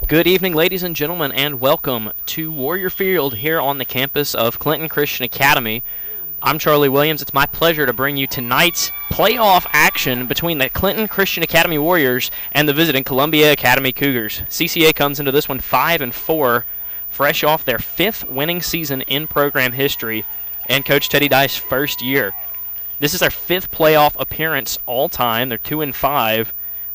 Good evening, ladies and gentlemen, and welcome to Warrior Field here on the campus of Clinton Christian Academy. I'm Charlie Williams. It's my pleasure to bring you tonight's playoff action between the Clinton Christian Academy Warriors and the visiting Columbia Academy Cougars. CCA comes into this one 5-4, fresh off their 5th winning season in program history and Coach Teddy Dye's first year. This is their 5th playoff appearance all time. They're 2-5.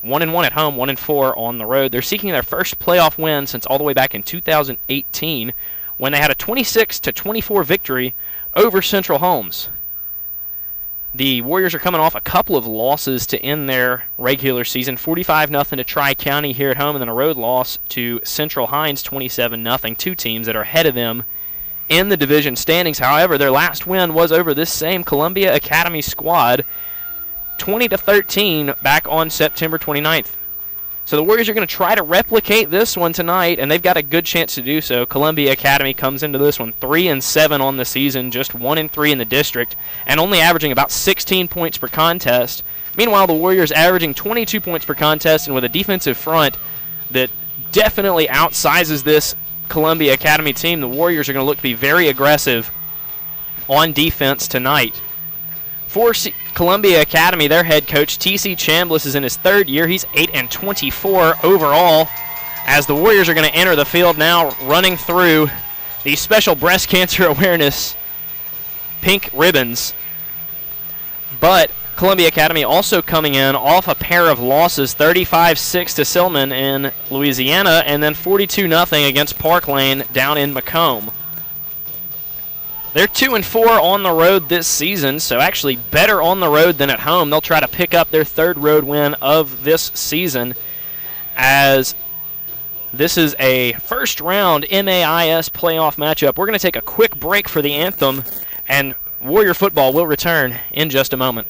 1-1 at home, 1-4 on the road. They're seeking their first playoff win since all the way back in 2018 when they had a 26-24 victory over Central Holmes. The Warriors are coming off a couple of losses to end their regular season, 45-0 to Tri-County here at home, and then a road loss to Central Hines, 27-0, two teams that are ahead of them in the division standings. However, their last win was over this same Columbia Academy squad, 20-13 back on September 29th. So the Warriors are going to try to replicate this one tonight, and they've got a good chance to do so. Columbia Academy comes into this one 3-7 on the season, just 1-3 in the district, and only averaging about 16 points per contest. Meanwhile, the Warriors averaging 22 points per contest, and with a defensive front that definitely outsizes this Columbia Academy team, the Warriors are going to look to be very aggressive on defense tonight. For Columbia Academy, their head coach, T.C. Chambliss, is in his 3rd year. He's 8-24 overall as the Warriors are going to enter the field now running through the special breast cancer awareness pink ribbons. But Columbia Academy also coming in off a pair of losses, 35-6 to Silman in Louisiana and then 42-0 against Park Lane down in Macomb. They're 2-4 on the road this season, so actually better on the road than at home. They'll try to pick up their 3rd road win of this season, as this is a first-round MAIS playoff matchup. We're going to take a quick break for the anthem, and Warrior football will return in just a moment.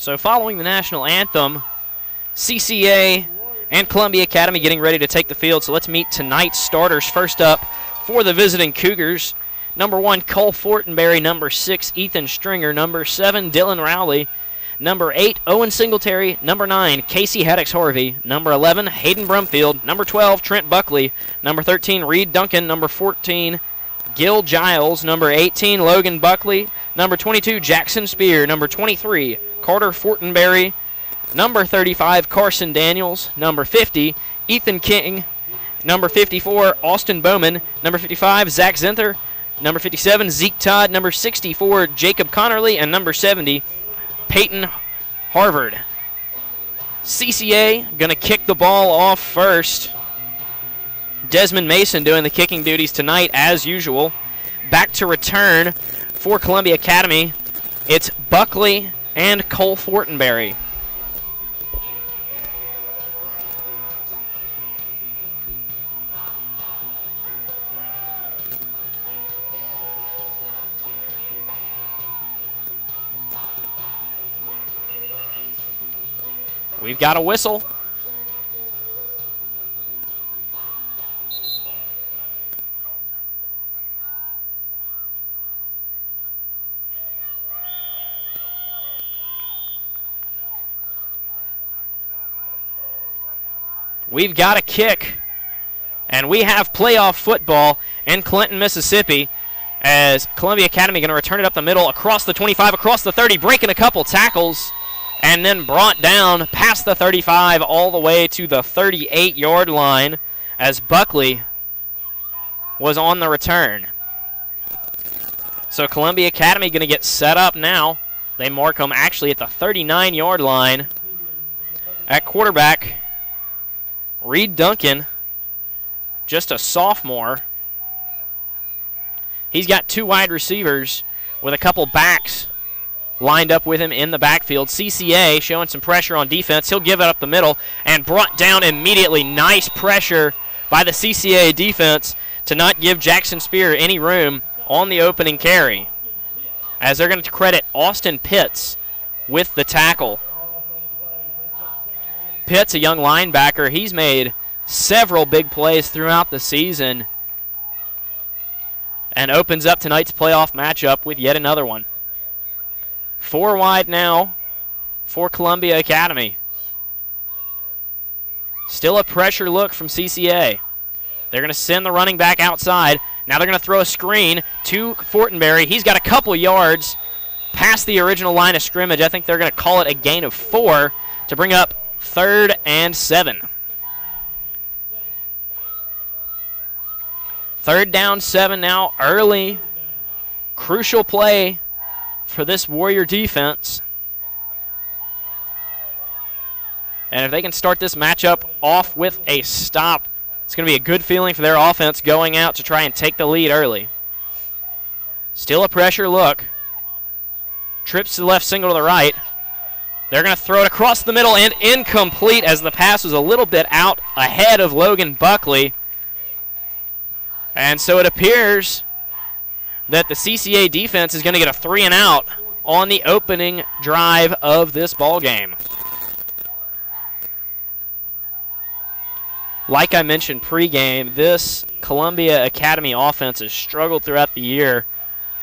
So following the national anthem, CCA and Columbia Academy getting ready to take the field. So let's meet tonight's starters. First up for the visiting Cougars, number 1, Cole Fortenberry. Number 6, Ethan Stringer. Number 7, Dylan Rowley. Number 8, Owen Singletary. Number 9, Casey Haddix-Harvey. Number 11, Hayden Brumfield. Number 12, Trent Buckley. Number 13, Reed Duncan. Number 14, Gil Giles. Number 18, Logan Buckley. Number 22, Jackson Spear. Number 23, Carter Fortenberry. Number 35, Carson Daniels. Number 50, Ethan King. Number 54, Austin Bowman. Number 55, Zach Zenther. Number 57, Zeke Todd. Number 64, Jacob Connerly. And number 70, Peyton Harvard. CCA going to kick the ball off first. Desmond Mason doing the kicking duties tonight as usual. Back to return for Columbia Academy. It's Buckley and Cole Fortenberry. We've got a whistle. We've got a kick, and we have playoff football in Clinton, Mississippi, as Columbia Academy going to return it up the middle, across the 25, across the 30, breaking a couple tackles, and then brought down past the 35 all the way to the 38-yard line as Buckley was on the return. So Columbia Academy going to get set up now. They mark them actually at the 39-yard line. At quarterback, Reed Duncan, just a sophomore. He's got two wide receivers with a couple backs lined up with him in the backfield. CCA showing some pressure on defense. He'll give it up the middle and brought down immediately. Nice pressure by the CCA defense to not give Jackson Spear any room on the opening carry, as they're going to credit Austin Pitts with the tackle. Pitts, a young linebacker, he's made several big plays throughout the season and opens up tonight's playoff matchup with yet another one. 4 wide now for Columbia Academy. Still a pressure look from CCA. They're going to send the running back outside. Now they're going to throw a screen to Fortenberry. He's got a couple yards past the original line of scrimmage. I think they're going to call it a gain of 4 to bring up 3rd and 7. 3rd down 7 now, early. Crucial play for this Warrior defense. And if they can start this matchup off with a stop, it's going to be a good feeling for their offense going out to try and take the lead early. Still a pressure look. Trips to the left, single to the right. They're going to throw it across the middle and incomplete as the pass was a little bit out ahead of Logan Buckley. And so it appears that the CCA defense is going to get a 3 and out on the opening drive of this ball game. Like I mentioned pregame, this Columbia Academy offense has struggled throughout the year,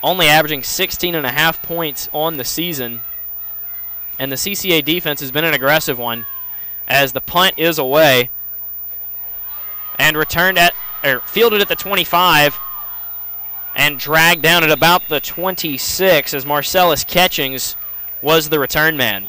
only averaging 16.5 points on the season. And the CCA defense has been an aggressive one, as the punt is away and fielded at the 25 and dragged down at about the 26 as Marcellus Ketchings was the return man.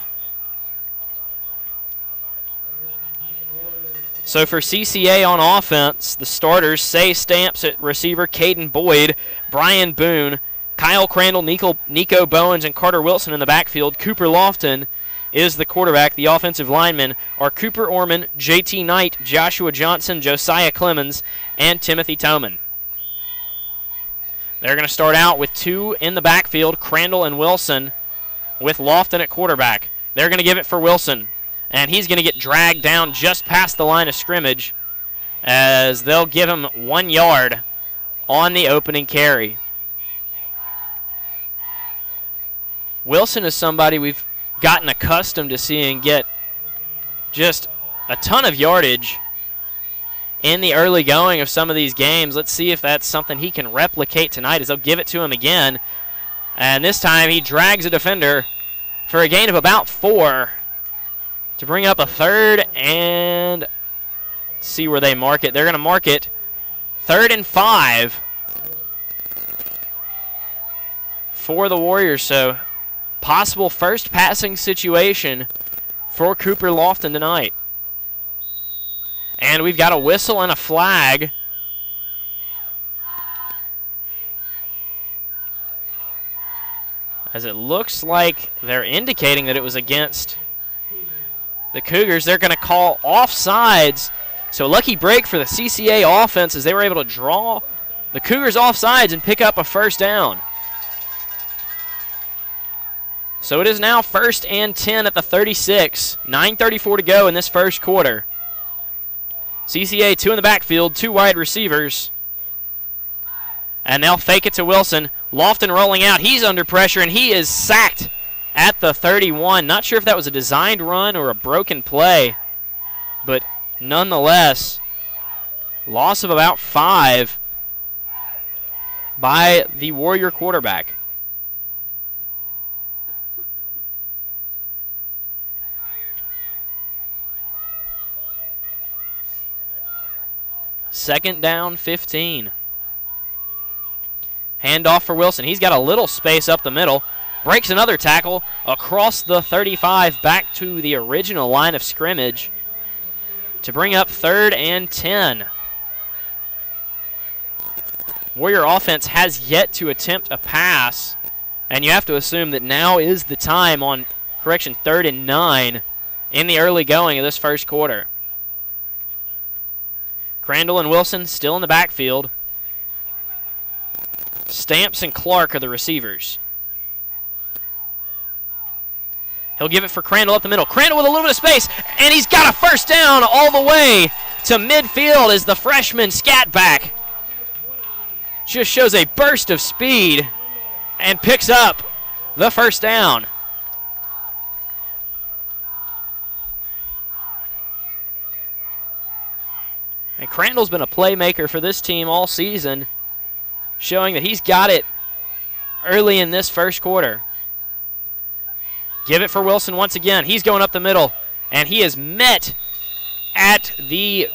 So for CCA on offense, the starters: Say Stamps at receiver, Caden Boyd, Brian Boone, Kyle Crandall, Nico Bowens, and Carter Wilson in the backfield. Cooper Lofton is the quarterback. The offensive linemen are Cooper Orman, JT Knight, Joshua Johnson, Josiah Clemens, and Timothy Toman. They're going to start out with 2 in the backfield, Crandall and Wilson, with Lofton at quarterback. They're going to give it for Wilson, and he's going to get dragged down just past the line of scrimmage, as they'll give him 1 yard on the opening carry. Wilson is somebody we've gotten accustomed to seeing get just a ton of yardage in the early going of some of these games. Let's see if that's something he can replicate tonight, as they'll give it to him again. And this time he drags a defender for a gain of about 4 to bring up a 3rd and see where they mark it. They're going to mark it 3rd and 5 for the Warriors. So possible first passing situation for Cooper Lofton tonight. And we've got a whistle and a flag as it looks like they're indicating that it was against the Cougars. They're going to call offsides. So lucky break for the CCA offense as they were able to draw the Cougars offsides and pick up a first down. So it is now 1st and 10 at the 36. 9:34 to go in this first quarter. CCA 2 in the backfield, 2 wide receivers. And they'll fake it to Wilson. Lofton rolling out. He's under pressure, and he is sacked at the 31. Not sure if that was a designed run or a broken play, but nonetheless, loss of about 5 by the Warrior quarterback. Second down, 15. Handoff for Wilson. He's got a little space up the middle. Breaks another tackle across the 35 back to the original line of scrimmage to bring up 3rd and 10. Warrior offense has yet to attempt a pass, and you have to assume that now is the time on, 3rd and 9 in the early going of this first quarter. Crandall and Wilson still in the backfield. Stamps and Clark are the receivers. He'll give it for Crandall up the middle. Crandall with a little bit of space, and he's got a first down all the way to midfield as the freshman scat back just shows a burst of speed and picks up the first down. And Crandall's been a playmaker for this team all season, showing that he's got it early in this first quarter. Give it for Wilson once again. He's going up the middle, and he is met at the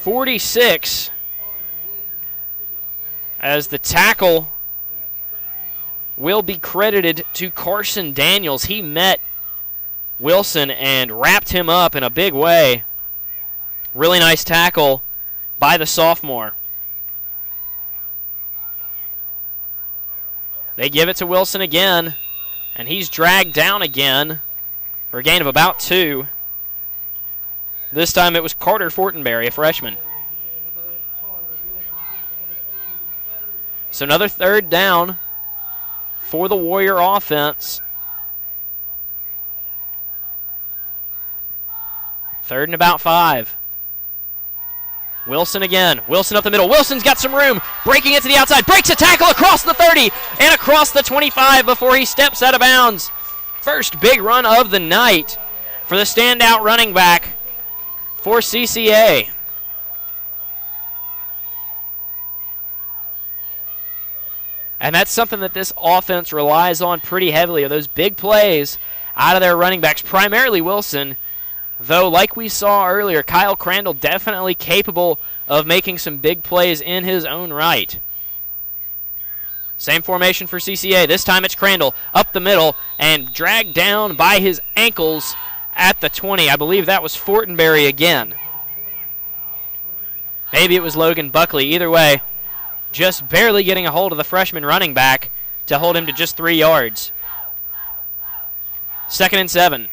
46 as the tackle will be credited to Carson Daniels. He met Wilson and wrapped him up in a big way. Really nice tackle by the sophomore. They give it to Wilson again, and he's dragged down again for a gain of about 2. This time it was Carter Fortenberry, a freshman. So another 3rd down for the Warrior offense. 3rd and about 5. Wilson again. Wilson up the middle. Wilson's got some room. Breaking it to the outside. Breaks a tackle across the 30 and across the 25 before he steps out of bounds. First big run of the night for the standout running back for CCA. And that's something that this offense relies on pretty heavily, are those big plays out of their running backs, primarily Wilson. Though, like we saw earlier, Kyle Crandall definitely capable of making some big plays in his own right. Same formation for CCA. This time it's Crandall up the middle and dragged down by his ankles at the 20. I believe that was Fortenberry again. Maybe it was Logan Buckley. Either way, just barely getting a hold of the freshman running back to hold him to just 3 yards. 2nd and 7.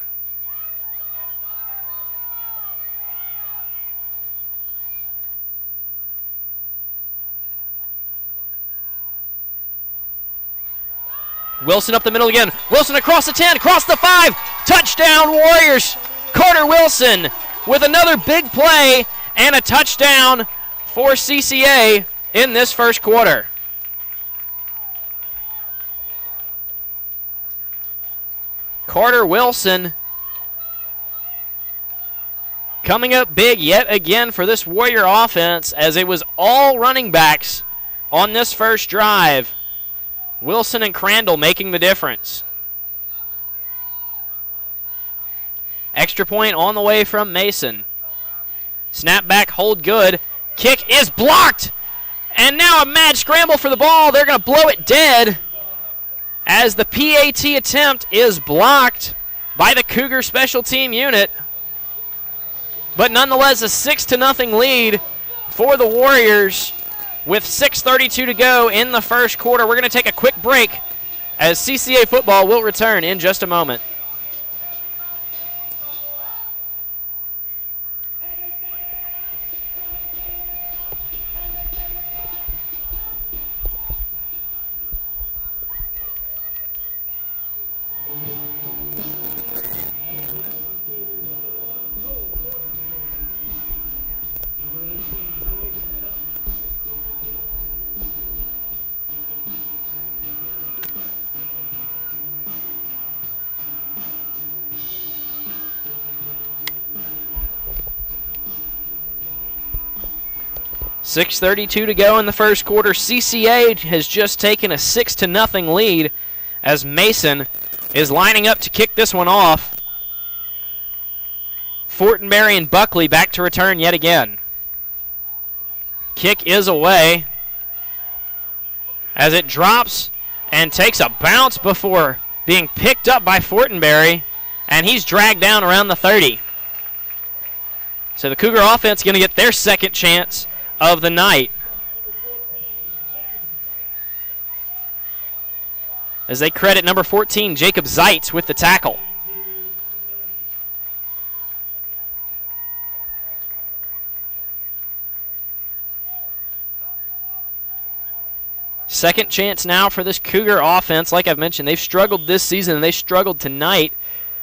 Wilson up the middle again. Wilson across the 10, across the 5. Touchdown Warriors. Carter Wilson with another big play and a touchdown for CCA in this first quarter. Carter Wilson coming up big yet again for this Warrior offense, as it was all running backs on this first drive. Wilson and Crandall making the difference. Extra point on the way from Mason. Snap back, hold good. Kick is blocked. And now a mad scramble for the ball. They're going to blow it dead as the PAT attempt is blocked by the Cougar special team unit. But nonetheless, a 6-0 lead for the Warriors with 6:32 to go in the first quarter. We're going to take a quick break. as CCA football will return in just a moment. .6:32 to go in the first quarter. CCA has just taken a 6-0 lead as Mason is lining up to kick this one off. Fortenberry and Buckley back to return yet again. Kick is away as it drops and takes a bounce before being picked up by Fortenberry, and he's dragged down around the 30. So the Cougar offense going to get their second chance of the night as they credit number 14, Jacob Zeitz, with the tackle. Second chance now for this Cougar offense. Like I've mentioned, they've struggled this season, and they struggled tonight,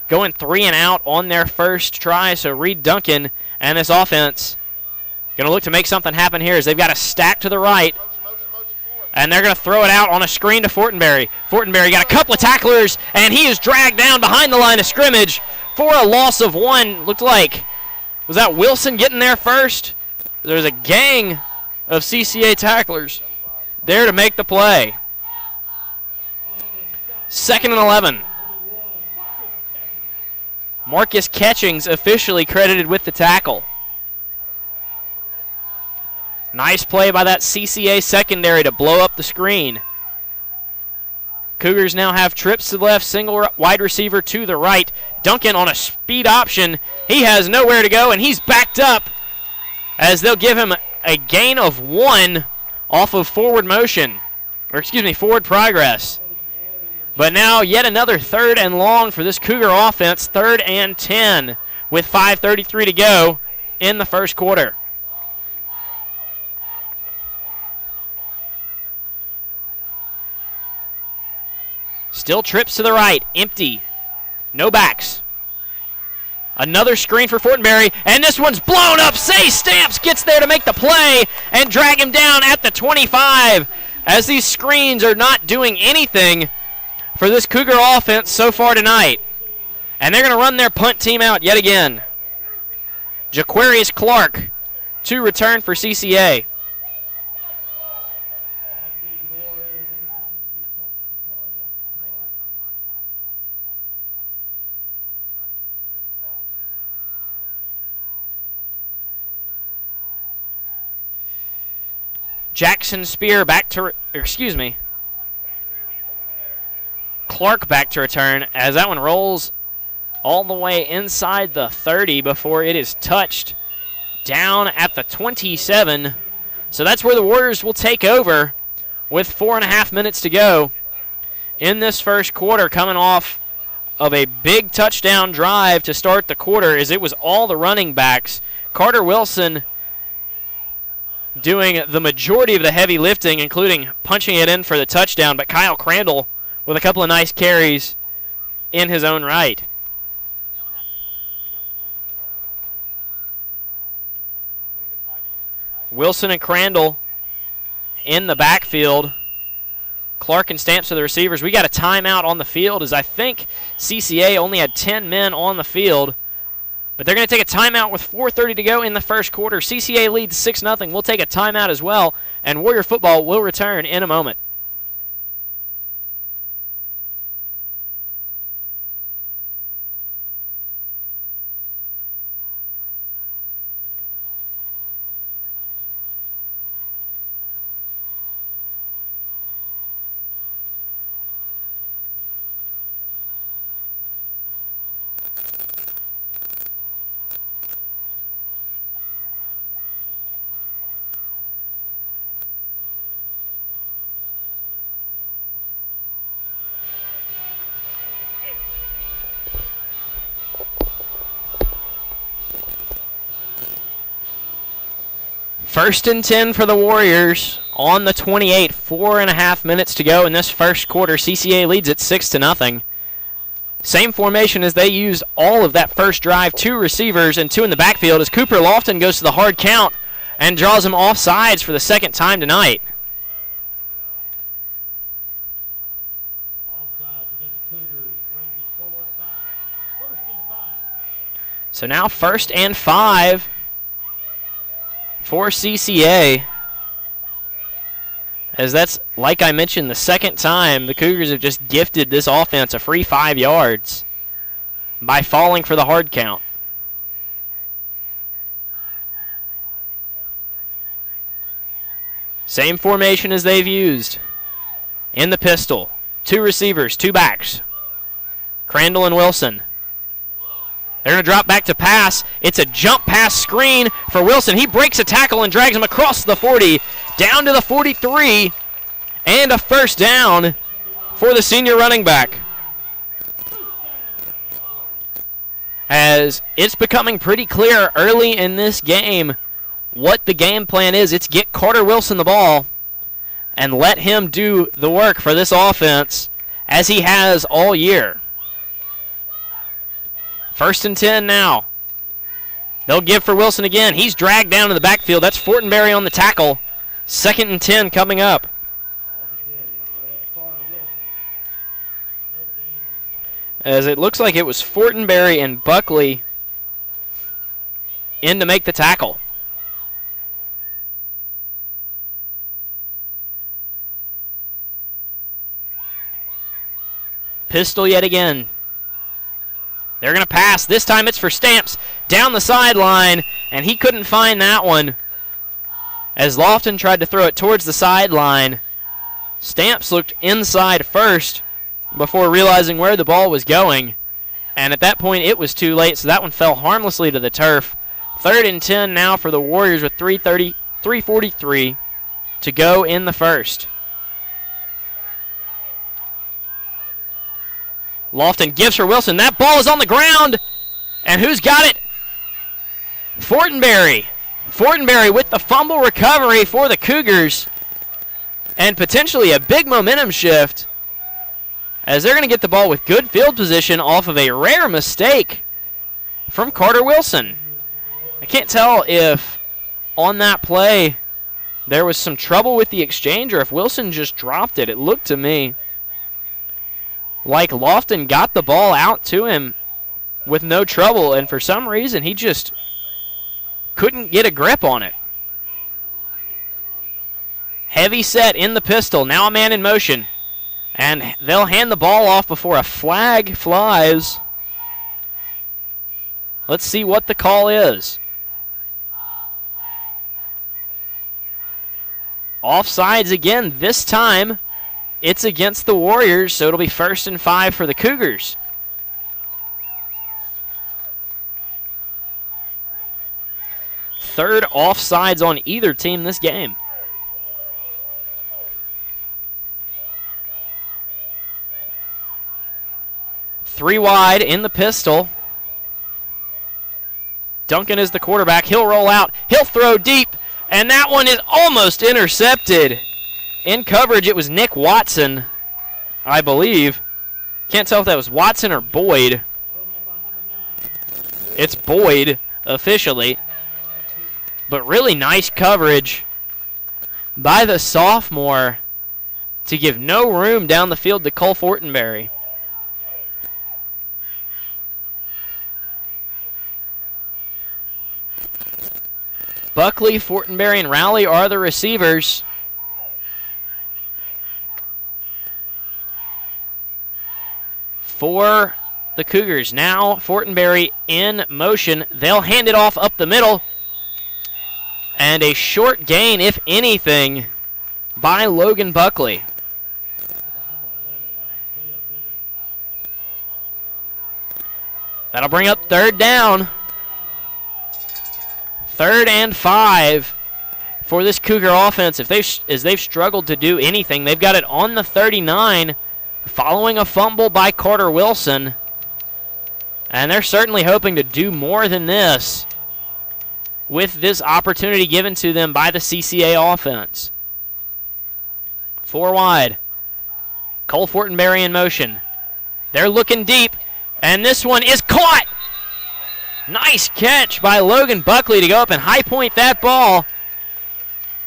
going 3 and out on their first try. So Reed Duncan and this offense going to look to make something happen here as they've got a stack to the right, and they're going to throw it out on a screen to Fortenberry. Fortenberry got a couple of tacklers, and he is dragged down behind the line of scrimmage for a loss of 1. Looked like, was that Wilson getting there first? There's a gang of CCA tacklers there to make the play. 2nd and 11. Marcus Catchings officially credited with the tackle. Nice play by that CCA secondary to blow up the screen. Cougars now have trips to the left, single wide receiver to the right. Duncan on a speed option. He has nowhere to go, and he's backed up as they'll give him a gain of 1 off of forward motion, or excuse me, forward progress. But now yet another 3rd and long for this Cougar offense, 3rd and 10 with 5:33 to go in the first quarter. Still trips to the right, empty, no backs. Another screen for Fortenberry, and this one's blown up. Say Stamps gets there to make the play and drag him down at the 25, as these screens are not doing anything for this Cougar offense so far tonight. And they're going to run their punt team out yet again. Jaquarius Clark to return for CCA. Jackson Spear back to, Clark back to return as that one rolls all the way inside the 30 before it is touched down at the 27. So that's where the Warriors will take over with 4.5 minutes to go in this first quarter, coming off of a big touchdown drive to start the quarter, as it was all the running backs. Carter Wilson doing the majority of the heavy lifting, including punching it in for the touchdown, but Kyle Crandall with a couple of nice carries in his own right. Wilson and Crandall in the backfield. Clark and Stamps are the receivers. We got a timeout on the field, as I think CCA only had 10 men on the field. But they're going to take a timeout with 4:30 to go in the first quarter. CCA leads 6-0. We'll take a timeout as well, and Warrior football will return in a moment. First and 10 for the Warriors on the 28. 4.5 minutes to go in this first quarter. CCA leads it 6-0. Same formation as they used all of that first drive. 2 receivers and 2 in the backfield as Cooper Lofton goes to the hard count and draws him offsides for the second time tonight. So now 1st and 5 for CCA. As that's, like I mentioned, the second time the Cougars have just gifted this offense a free 5 yards by falling for the hard count. Same formation as they've used in the pistol. 2 receivers, 2 backs. Crandall and Wilson. They're going to drop back to pass. It's a jump pass screen for Wilson. He breaks a tackle and drags him across the 40, down to the 43, and a first down for the senior running back. As it's becoming pretty clear early in this game what the game plan is. It's get Carter Wilson the ball and let him do the work for this offense as he has all year. 1st and 10 now. They'll give for Wilson again. He's dragged down to the backfield. That's Fortenberry on the tackle. 2nd and 10 coming up. As it looks like it was Fortenberry and Buckley in to make the tackle. Pistol yet again. They're going to pass. This time it's for Stamps down the sideline, and he couldn't find that one. As Lofton tried to throw it towards the sideline, Stamps looked inside first before realizing where the ball was going. And at that point, it was too late, so that one fell harmlessly to the turf. 3rd and 10 now for the Warriors with 3:43 to go in the first. Lofton gives for Wilson. That ball is on the ground. And who's got it? Fortenberry. Fortenberry with the fumble recovery for the Cougars. And potentially a big momentum shift as they're going to get the ball with good field position off of a rare mistake from Carter Wilson. I can't tell if on that play there was some trouble with the exchange or if Wilson just dropped it. It looked to me like Lofton got the ball out to him with no trouble, and for some reason he just couldn't get a grip on it. Heavy set in the pistol, now a man in motion, and they'll hand the ball off before a flag flies. Let's see what the call is. Offsides again, this time it's against the Warriors, so it'll be 1st and 5 for the Cougars. Third offsides on either team this game. Three wide in the pistol. Duncan is the quarterback. He'll roll out. He'll throw deep, and that one is almost intercepted. In coverage, it was Nick Watson, I believe. Can't tell if that was Watson or Boyd. It's Boyd, officially. But really nice coverage by the sophomore to give no room down the field to Cole Fortenberry. Buckley, Fortenberry, and Rowley are the receivers. For the Cougars. Now Fortenberry in motion. They'll hand it off up the middle. And a short gain, if anything, by Logan Buckley. That'll bring up 3rd down. 3rd and 5 for this Cougar offense. If they've struggled to do anything, they've got it on the 39 following a fumble by Carter Wilson. And they're certainly hoping to do more than this with this opportunity given to them by the CCA offense. 4 wide. Cole Fortenberry in motion. They're looking deep, and this one is caught. Nice catch by Logan Buckley to go up and high point that ball.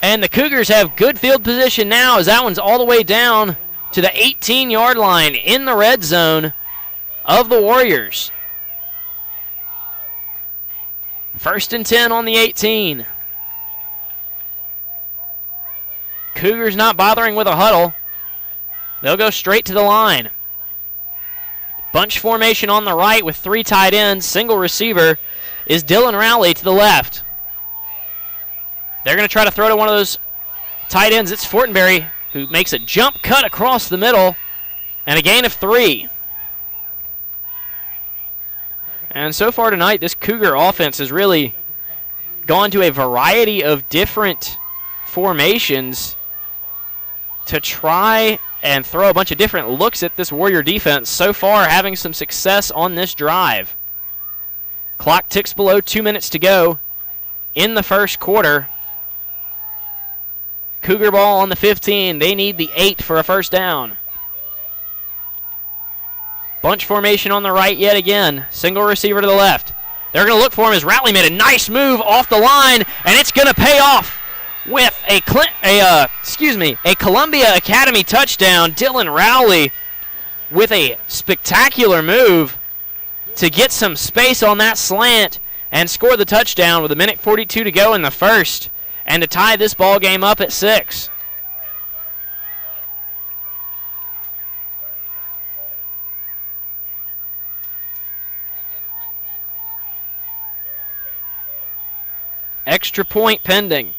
And the Cougars have good field position now as that one's all the way down to the 18-yard line in the red zone of the Warriors. 1st and 10 on the 18. Cougars not bothering with a huddle. They'll go straight to the line. Bunch formation on the right with 3 tight ends. Single receiver is Dylan Rowley to the left. They're going to try to throw to one of those tight ends. It's Fortenberry who makes a jump cut across the middle and a gain of 3. And so far tonight, this Cougar offense has really gone to a variety of different formations to try and throw a bunch of different looks at this Warrior defense. So far, having some success on this drive. Clock ticks below 2 minutes to go in the first quarter. Cougar ball on the 15. They need the 8 for a first down. Bunch formation on the right yet again. Single receiver to the left. They're going to look for him as Rowley made a nice move off the line, and it's going to pay off with a Columbia Academy touchdown. Dylan Rowley with a spectacular move to get some space on that slant and score the touchdown with 1:42 to go in the first, and to tie this ball game up at 6. Extra point pending.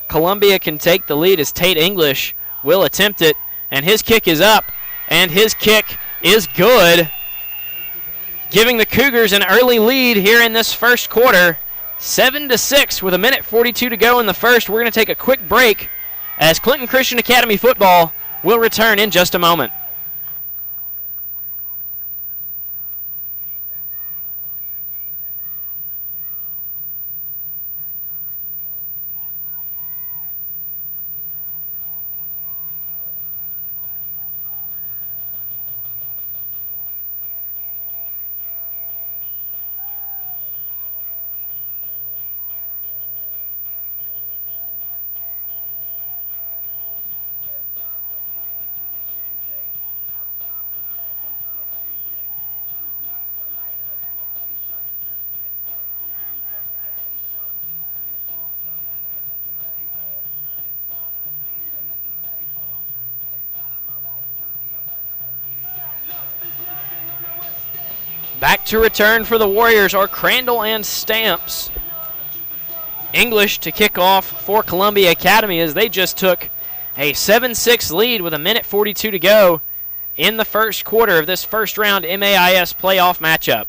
Columbia can take the lead as Tate English will attempt it, and his kick is up, and his kick is good, giving the Cougars an early lead here in this first quarter, 7-6 with 1:42 to go in the first. We're going to take a quick break as Clinton Christian Academy football will return in just a moment. Back to return for the Warriors are Crandall and Stamps. English to kick off for Columbia Academy as they just took a 7-6 lead with 1:42 to go in the first quarter of this first round MAIS playoff matchup.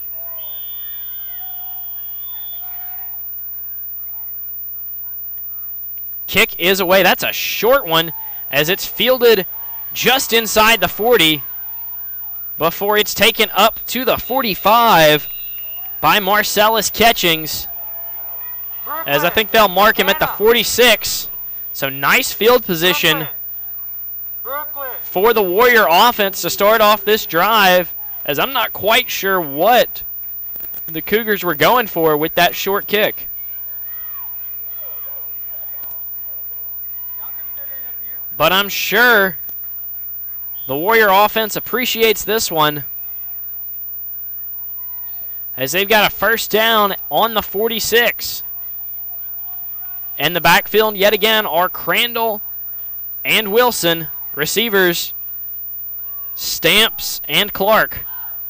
Kick is away. That's a short one as it's fielded just inside the 40 before it's taken up to the 45 by Marcellus Catchings, as I think they'll mark him at the 46. So nice field position for the Warrior offense to start off this drive, as I'm not quite sure what the Cougars were going for with that short kick. But I'm sure the Warrior offense appreciates this one, as they've got a first down on the 46. And the backfield yet again are Crandall and Wilson. Receivers, Stamps and Clark.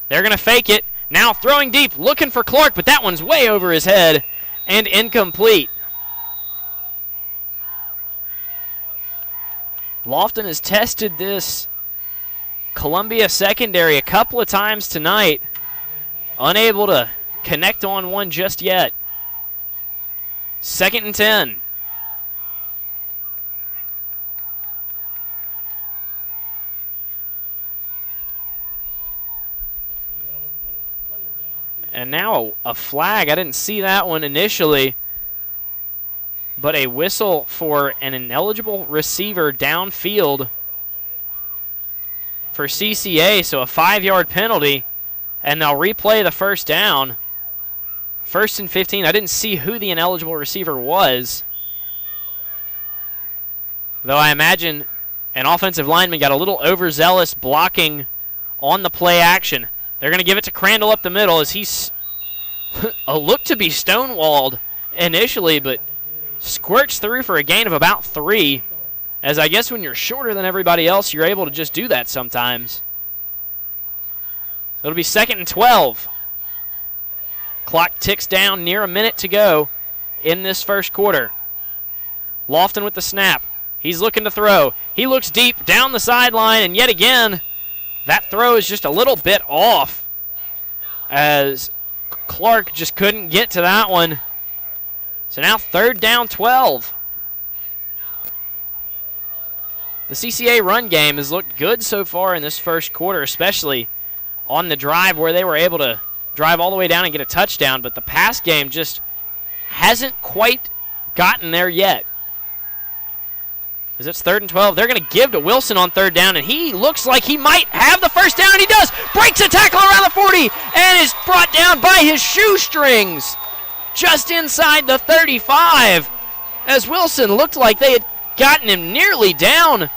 They're going to fake it. Now throwing deep, looking for Clark, but that one's way over his head and incomplete. Lofton has tested this Columbia secondary a couple of times tonight, unable to connect on one just yet. 2nd and 10. And now a flag. I didn't see that one initially. But a whistle for an ineligible receiver downfield for CCA, so a 5-yard penalty, and they'll replay the first down. 1st and 15. I didn't see who the ineligible receiver was, though I imagine an offensive lineman got a little overzealous blocking on the play action. They're going to give it to Crandall up the middle as he's looked to be stonewalled initially, but squirts through for a gain of about 3. As I guess when you're shorter than everybody else, you're able to just do that sometimes. So it'll be 2nd and 12. Clock ticks down, near a minute to go in this first quarter. Lofton with the snap. He's looking to throw. He looks deep down the sideline, and yet again, that throw is just a little bit off as Clark just couldn't get to that one. So now 3rd down 12. The CCA run game has looked good so far in this first quarter, especially on the drive where they were able to drive all the way down and get a touchdown, but the pass game just hasn't quite gotten there yet. As it's 3rd and 12, they're going to give to Wilson on 3rd down, and he looks like he might have the first down, and he does. Breaks a tackle around the 40 and is brought down by his shoestrings just inside the 35, as Wilson looked like they had gotten him nearly down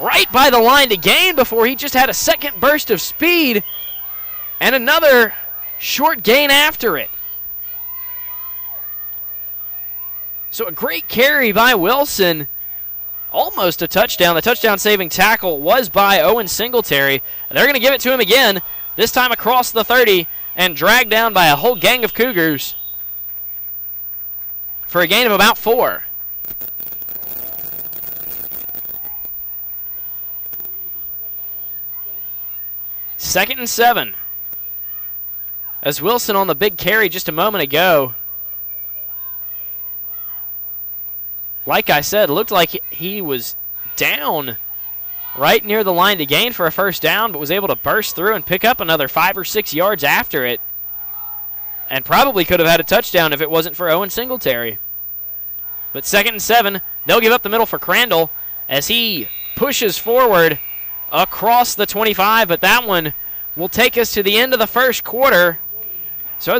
right by the line to gain before he just had a second burst of speed and another short gain after it. So a great carry by Wilson, almost a touchdown. The touchdown-saving tackle was by Owen Singletary. They're going to give it to him again, this time across the 30, and dragged down by a whole gang of Cougars for a gain of about 4. Second and 7. As Wilson on the big carry just a moment ago, like I said, looked like he was down right near the line to gain for a first down, but was able to burst through and pick up another 5 or 6 yards after it, and probably could have had a touchdown if it wasn't for Owen Singletary. But 2nd and 7, they'll give up the middle for Crandall as he pushes forward across the 25, but that one will take us to the end of the first quarter. So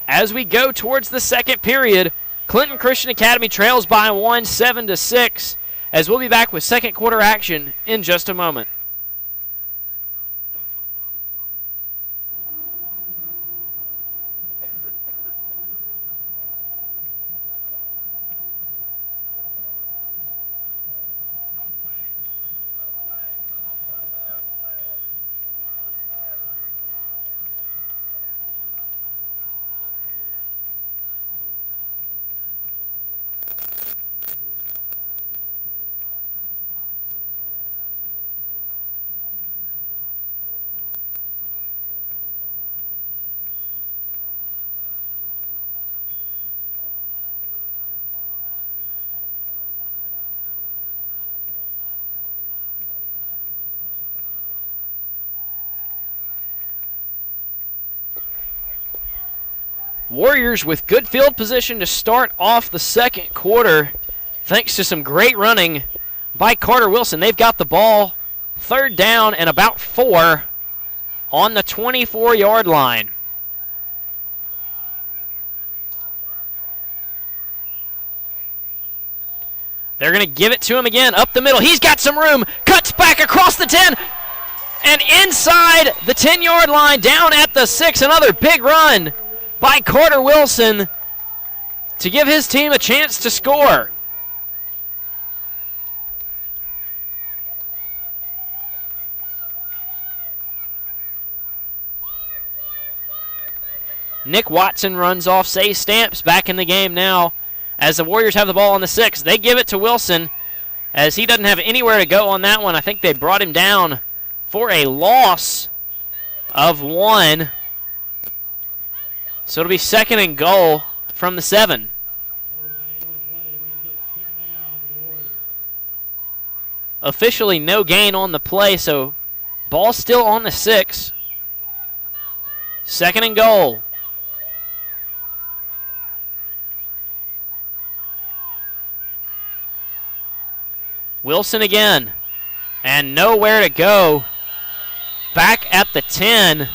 as we go towards the second period, Clinton Christian Academy trails by 1, 7-6, as we'll be back with second quarter action in just a moment. Warriors with good field position to start off the second quarter, thanks to some great running by Carter Wilson. They've got the ball 3rd down and about 4 on the 24-yard line. They're going to give it to him again up the middle. He's got some room, cuts back across the 10, and inside the 10-yard line, down at the 6, another big run by Carter Wilson to give his team a chance to score. Nick Watson runs off. Say Stamps back in the game now as the Warriors have the ball on the 6. They give it to Wilson as he doesn't have anywhere to go on that one. I think they brought him down for a loss of 1. So it'll be 2nd and goal from the 7. Officially no gain on the play, so ball still on the 6. 2nd and goal. Wilson again. And nowhere to go. Back at the 10.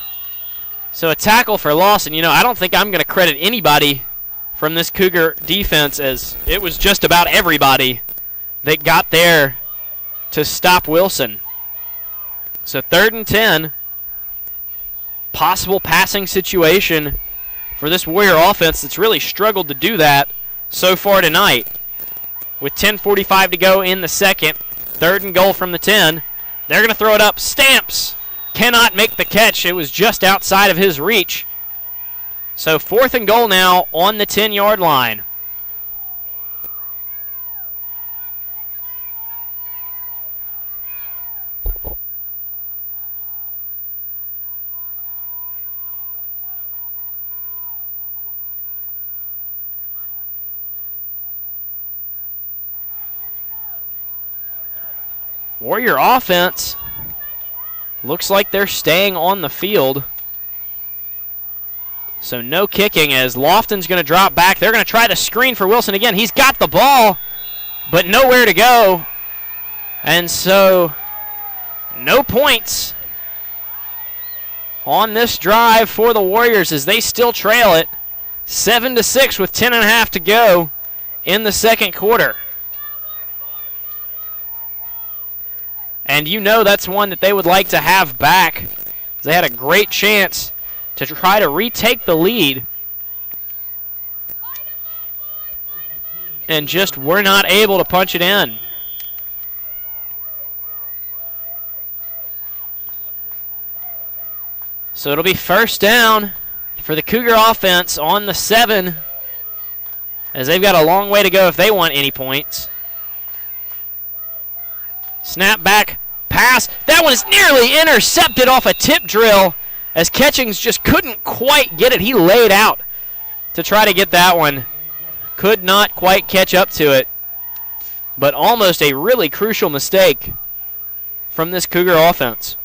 So a tackle for loss. And, I don't think I'm going to credit anybody from this Cougar defense, as it was just about everybody that got there to stop Wilson. So 3rd and 10. Possible passing situation for this Warrior offense that's really struggled to do that so far tonight. With 10:45 to go in the second, 3rd and goal from the 10. They're going to throw it up. Stamps cannot make the catch. It was just outside of his reach. So 4th and goal now on the 10-yard line. Warrior offense looks like they're staying on the field. So no kicking as Lofton's going to drop back. They're going to try to screen for Wilson again. He's got the ball, but nowhere to go. And so no points on this drive for the Warriors as they still trail it 7-6 with 10.5 to go in the second quarter. And that's one that they would like to have back. They had a great chance to try to retake the lead. And just were not able to punch it in. So it'll be 1st down for the Cougar offense on the 7, as they've got a long way to go if they want any points. Snap back, pass. That one is nearly intercepted off a tip drill as Catchings just couldn't quite get it. He laid out to try to get that one. Could not quite catch up to it. But almost a really crucial mistake from this Cougar offense.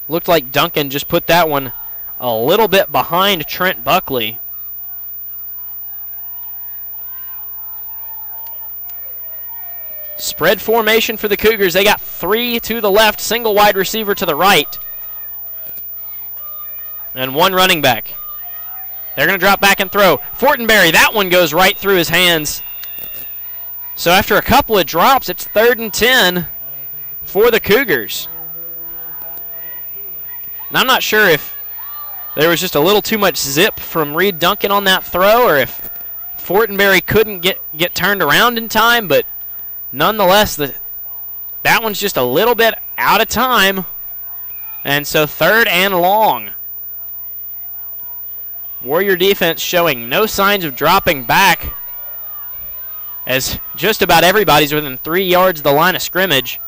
Looked like Duncan just put that one a little bit behind Trent Buckley. Spread formation for the Cougars. They got 3 to the left, single wide receiver to the right, and 1 running back. They're going to drop back and throw. Fortenberry, that one goes right through his hands. So after a couple of drops, it's 3rd and 10 for the Cougars. And I'm not sure if there was just a little too much zip from Reed Duncan on that throw, or if Fortenberry couldn't get turned around in time, but nonetheless, that one's just a little bit out of time. And so 3rd and long. Warrior defense showing no signs of dropping back, as just about everybody's within 3 yards of the line of scrimmage,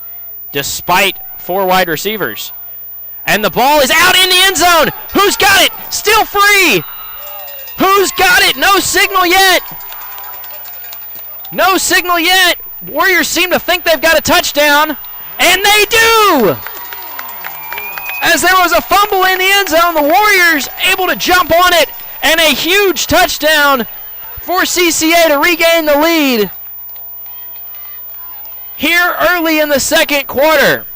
despite 4 wide receivers. And the ball is out in the end zone. Who's got it? Still free. Who's got it? No signal yet. No signal yet. Warriors seem to think they've got a touchdown, and they do! As there was a fumble in the end zone, the Warriors able to jump on it, and a huge touchdown for CCA to regain the lead here early in the second quarter.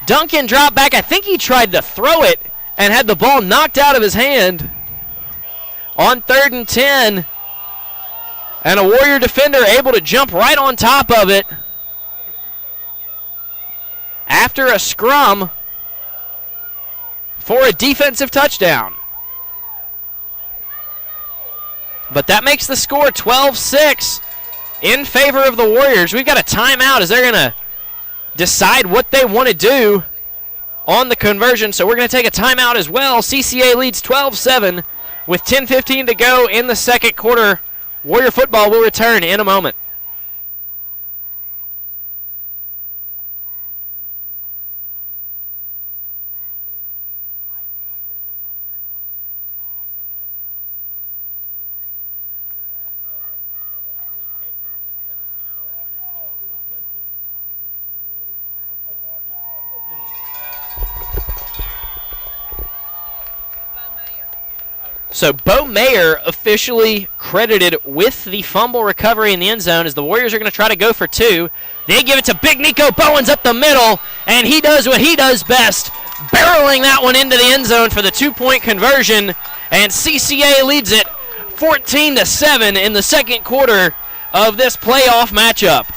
Duncan dropped back. I think he tried to throw it and had the ball knocked out of his hand on 3rd and 10. And a Warrior defender able to jump right on top of it after a scrum for a defensive touchdown. But that makes the score 12-6 in favor of the Warriors. We've got a timeout as they're going to decide what they want to do on the conversion. So we're going to take a timeout as well. CCA leads 12-7 with 10:15 to go in the second quarter. Warrior football will return in a moment. So Bo Mayer officially credited with the fumble recovery in the end zone as the Warriors are going to try to go for two. They give it to Big Nico Bowens up the middle, and he does what he does best, barreling that one into the end zone for the two-point conversion, and CCA leads it 14-7 in the second quarter of this playoff matchup.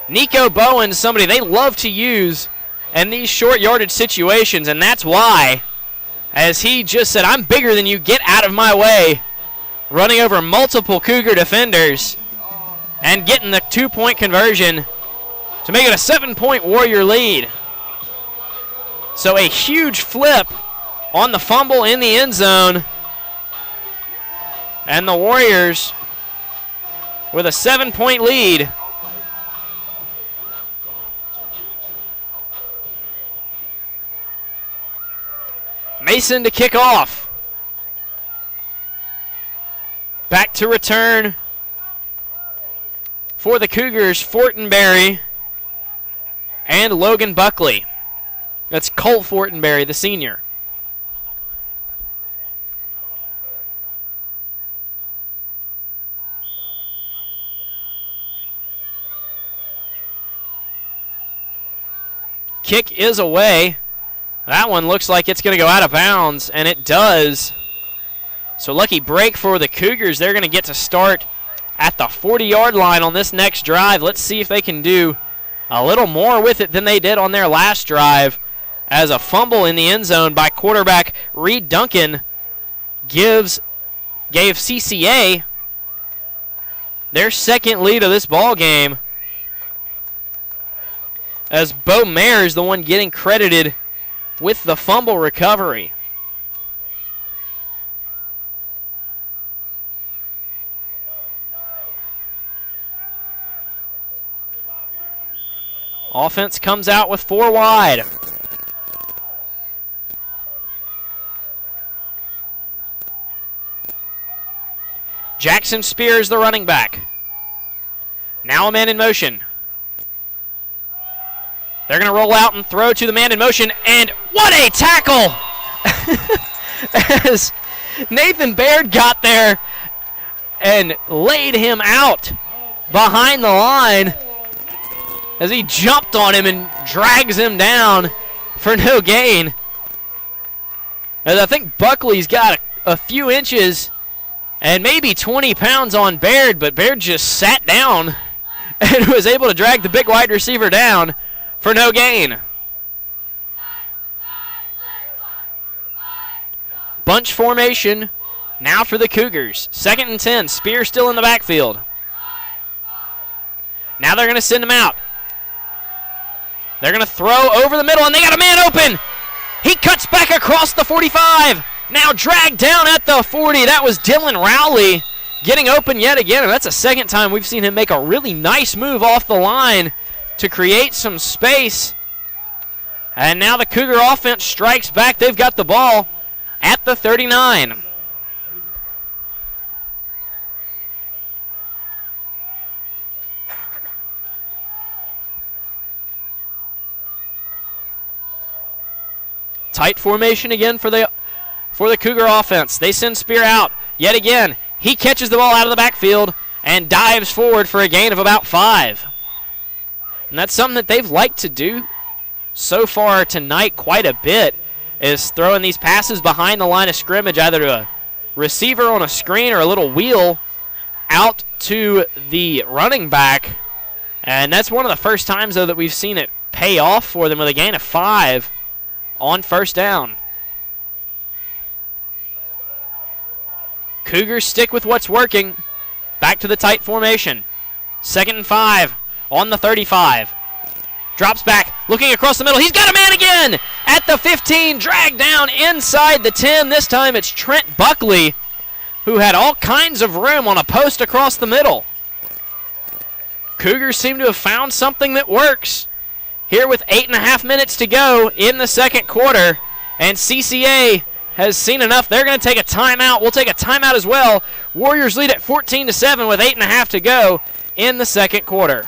Nico Bowens, somebody they love to use in these short yardage situations, and that's why, as he just said, I'm bigger than you, get out of my way, running over multiple Cougar defenders and getting the two-point conversion to make it a 7-point Warrior lead. So a huge flip on the fumble in the end zone, and the Warriors with a 7-point lead. Mason to kick off. Back to return for the Cougars, Fortenberry and Logan Buckley. That's Colt Fortenberry, the senior. Kick is away. That one looks like it's going to go out of bounds, and it does. So lucky break for the Cougars. They're going to get to start at the 40-yard line on this next drive. Let's see if they can do a little more with it than they did on their last drive, as a fumble in the end zone by quarterback Reed Duncan gave CCA their second lead of this ball game, as Bo Mayer is the one getting credited with the fumble recovery. Offense comes out with 4 wide. Jackson Spears, the running back. Now a man in motion. They're going to roll out and throw to the man in motion, and what a tackle! As Nathan Baird got there and laid him out behind the line as he jumped on him and drags him down for no gain. As I think Buckley's got a few inches and maybe 20 pounds on Baird, but Baird just sat down and was able to drag the big wide receiver down for no gain. Bunch formation now for the Cougars. 2nd and 10. Spear still in the backfield. Now they're going to send him out. They're going to throw over the middle, and they got a man open. He cuts back across the 45. Now dragged down at the 40. That was Dylan Rowley getting open yet again, and that's the second time we've seen him make a really nice move off the line to create some space. And now the Cougar offense strikes back. They've got the ball at the 39. Tight formation again for the Cougar offense. They send Spear out yet again. He catches the ball out of the backfield and dives forward for a gain of about 5. And that's something that they've liked to do so far tonight quite a bit, is throwing these passes behind the line of scrimmage, either to a receiver on a screen or a little wheel out to the running back. And that's one of the first times, though, that we've seen it pay off for them with a gain of 5 on first down. Cougars stick with what's working. Back to the tight formation. 2nd and 5 on the 35. Drops back, looking across the middle. He's got a man again at the 15. Dragged down inside the 10. This time it's Trent Buckley, who had all kinds of room on a post across the middle. Cougars seem to have found something that works here with 8.5 minutes to go in the second quarter, and CCA has seen enough. They're going to take a timeout. We'll take a timeout as well. Warriors lead at 14-7 with 8.5 to go in the second quarter.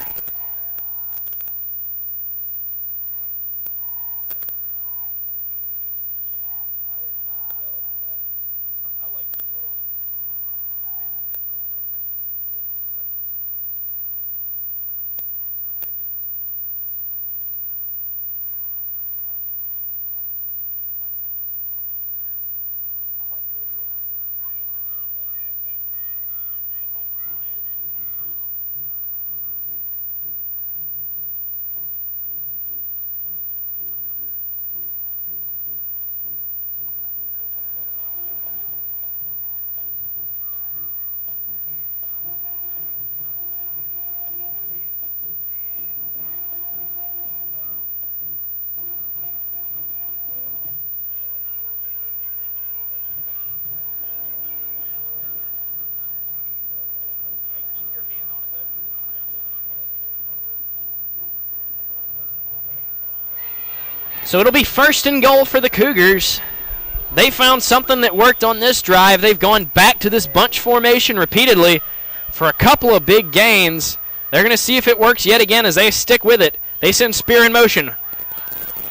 So it'll be 1st and goal for the Cougars. They found something that worked on this drive. They've gone back to this bunch formation repeatedly for a couple of big gains. They're going to see if it works yet again as they stick with it. They send Spear in motion.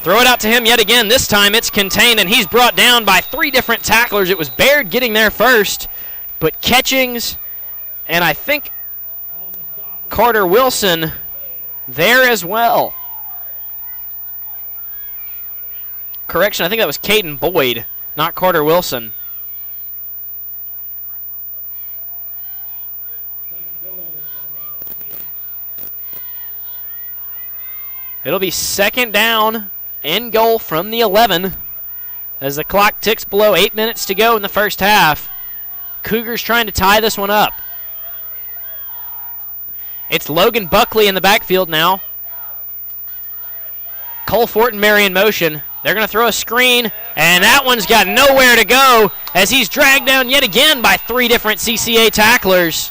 Throw it out to him yet again. This time it's contained, and he's brought down by 3 different tacklers. It was Baird getting there first, but Catchings and I think Carter Wilson there as well. Correction, I think that was Caden Boyd, not Carter Wilson. It'll be 2nd down and goal from the 11 as the clock ticks below 8 minutes to go in the first half. Cougars trying to tie this one up. It's Logan Buckley in the backfield now. Cole Fortenberry in motion. They're going to throw a screen, and that one's got nowhere to go as he's dragged down yet again by 3 different CCA tacklers.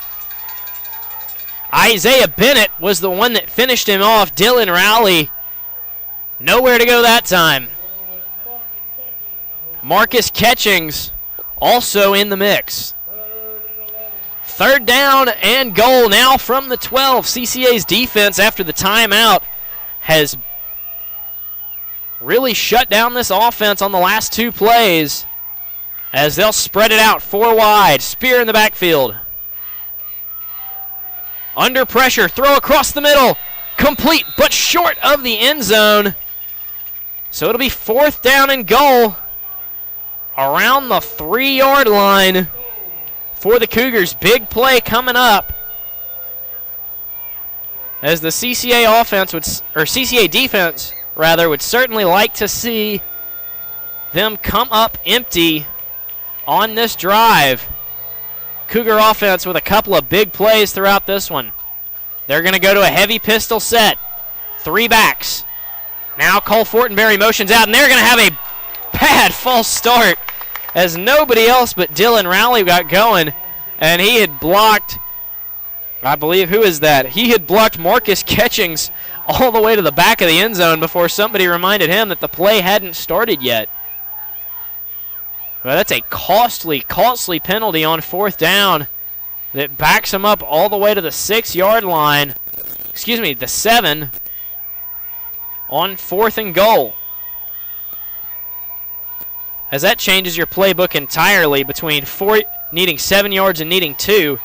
Isaiah Bennett was the one that finished him off. Dylan Rowley, nowhere to go that time. Marcus Catchings also in the mix. 3rd down and goal now from the 12. CCA's defense after the timeout has really shut down this offense on the last 2 plays as they'll spread it out 4 wide. Spear in the backfield. Under pressure, throw across the middle. Complete, but short of the end zone. So it'll be 4th down and goal around the 3-yard line for the Cougars. Big play coming up as the CCA offense CCA defense would certainly like to see them come up empty on this drive. Cougar offense with a couple of big plays throughout this one. They're going to go to a heavy pistol set. 3 backs. Now Cole Fortenberry motions out, and they're going to have a bad false start as nobody else but Dylan Rowley got going, and he had blocked, I believe, who is that? He had blocked Marcus Catchings all the way to the back of the end zone before somebody reminded him that the play hadn't started yet. Well, that's a costly penalty on 4th down that backs him up all the way to the 6-yard line. Excuse me, the 7 on 4th and goal. As that changes your playbook entirely between needing 7 yards and needing 2.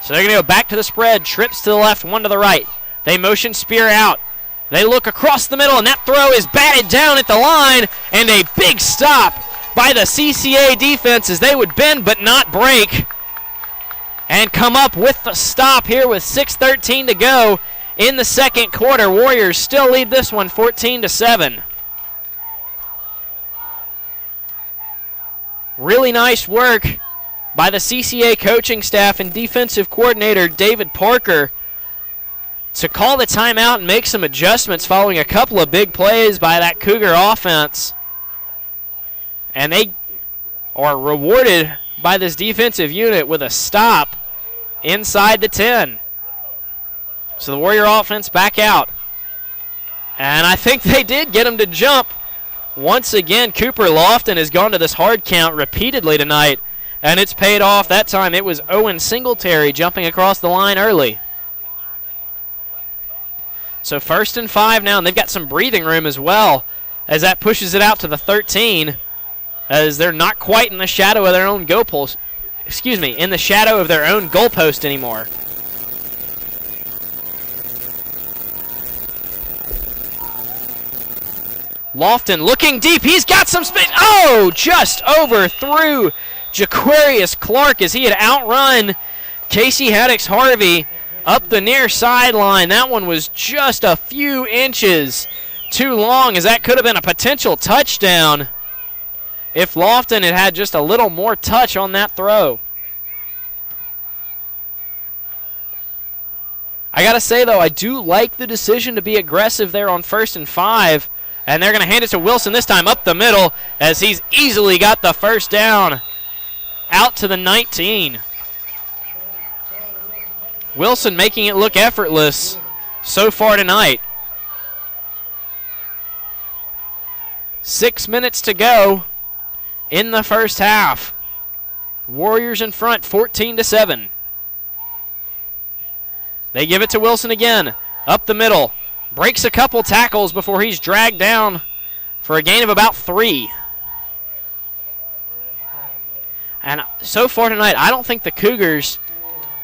So they're going to go back to the spread, trips to the left, 1 to the right. They motion Spear out. They look across the middle, and that throw is batted down at the line, and a big stop by the CCA defense as they would bend but not break and come up with the stop here with 6:13 to go in the 2nd quarter. Warriors still lead this one 14-7. Really nice work by the CCA coaching staff and defensive coordinator David Parker to call the timeout and make some adjustments following a couple of big plays by that Cougar offense. And they are rewarded by this defensive unit with a stop inside the 10. So the Warrior offense back out. And I think they did get him to jump. Once again, Cooper Lofton has gone to this hard count repeatedly tonight, and it's paid off. That time it was Owen Singletary jumping across the line early. So 1st and 5 now, and they've got some breathing room as well as that pushes it out to the 13. As they're not quite in the shadow of their own goalpost. In the shadow of their own goalpost anymore. Lofton looking deep. He's got some space. Oh, just overthrew Jaquarius Clark as he had outrun Casey Haddix-Harvey up the near sideline. That one was just a few inches too long, as that could have been a potential touchdown if Lofton had had just a little more touch on that throw. I got to say, though, I do like the decision to be aggressive there on 1st and 5. And they're going to hand it to Wilson this time up the middle as he's easily got the 1st down out to the 19. Wilson making it look effortless so far tonight. 6 minutes to go in the first half. Warriors in front, 14-7. They give it to Wilson again, up the middle. Breaks a couple tackles before he's dragged down for a gain of about 3. And so far tonight, I don't think the Cougars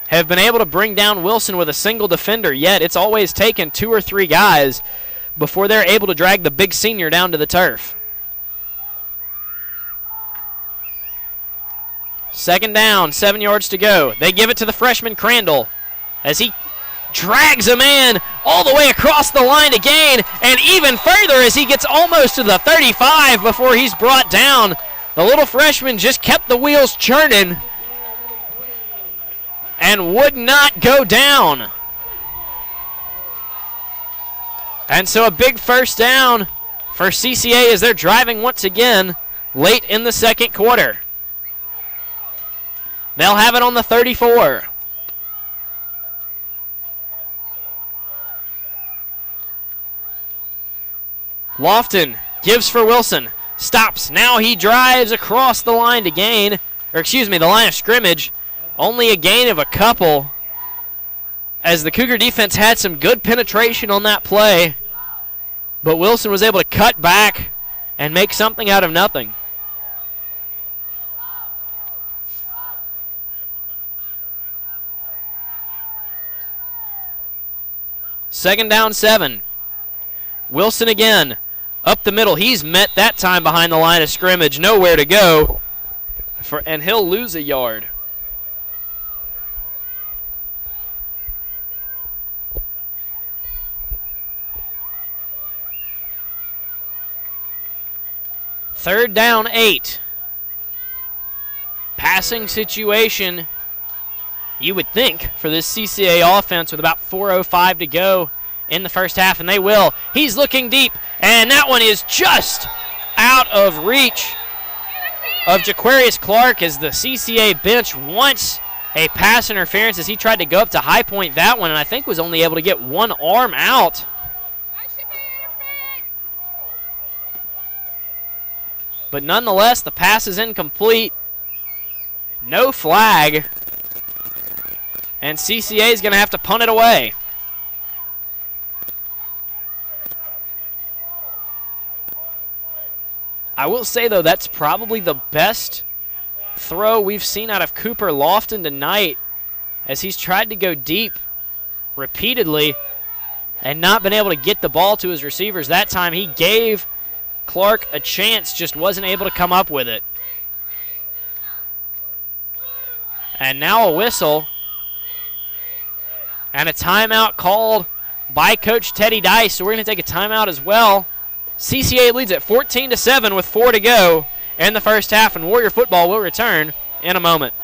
have been able to bring down Wilson with a single defender yet. It's always taken 2 or 3 guys before they're able to drag the big senior down to the turf. Second down, 7 yards to go. They give it to the freshman Crandall as he drags a man all the way across the line to gain, and even further as he gets almost to the 35 before he's brought down. The little freshman just kept the wheels churning and would not go down. And so a big first down for CCA as they're driving once again late in the second quarter. They'll have it on the 34. Lofton gives for Wilson. Stops. Now he drives across the line to gain, the line of scrimmage. Only a gain of a couple as the Cougar defense had some good penetration on that play. But Wilson was able to cut back and make something out of nothing. Second down, 7. Wilson again. Up the middle. He's met that time behind the line of scrimmage. Nowhere to go. And he'll lose a yard. Third down, 8. Passing situation, you would think, for this CCA offense with about 4:05 to go in the first half, and they will. He's looking deep, and that one is just out of reach of Jaquarius Clark as the CCA bench wants a pass interference as he tried to go up to high point that one, and I think was only able to get one arm out. But nonetheless, the pass is incomplete. No flag. And CCA is going to have to punt it away. I will say, though, that's probably the best throw we've seen out of Cooper Lofton tonight as he's tried to go deep repeatedly and not been able to get the ball to his receivers. That time he gave Clark a chance, just wasn't able to come up with it. And now a whistle and a timeout called by Coach Teddy Dice, so we're going to take a timeout as well. CCA leads at 14-7 with 4 to go in the first half, and Warrior football will return in a moment.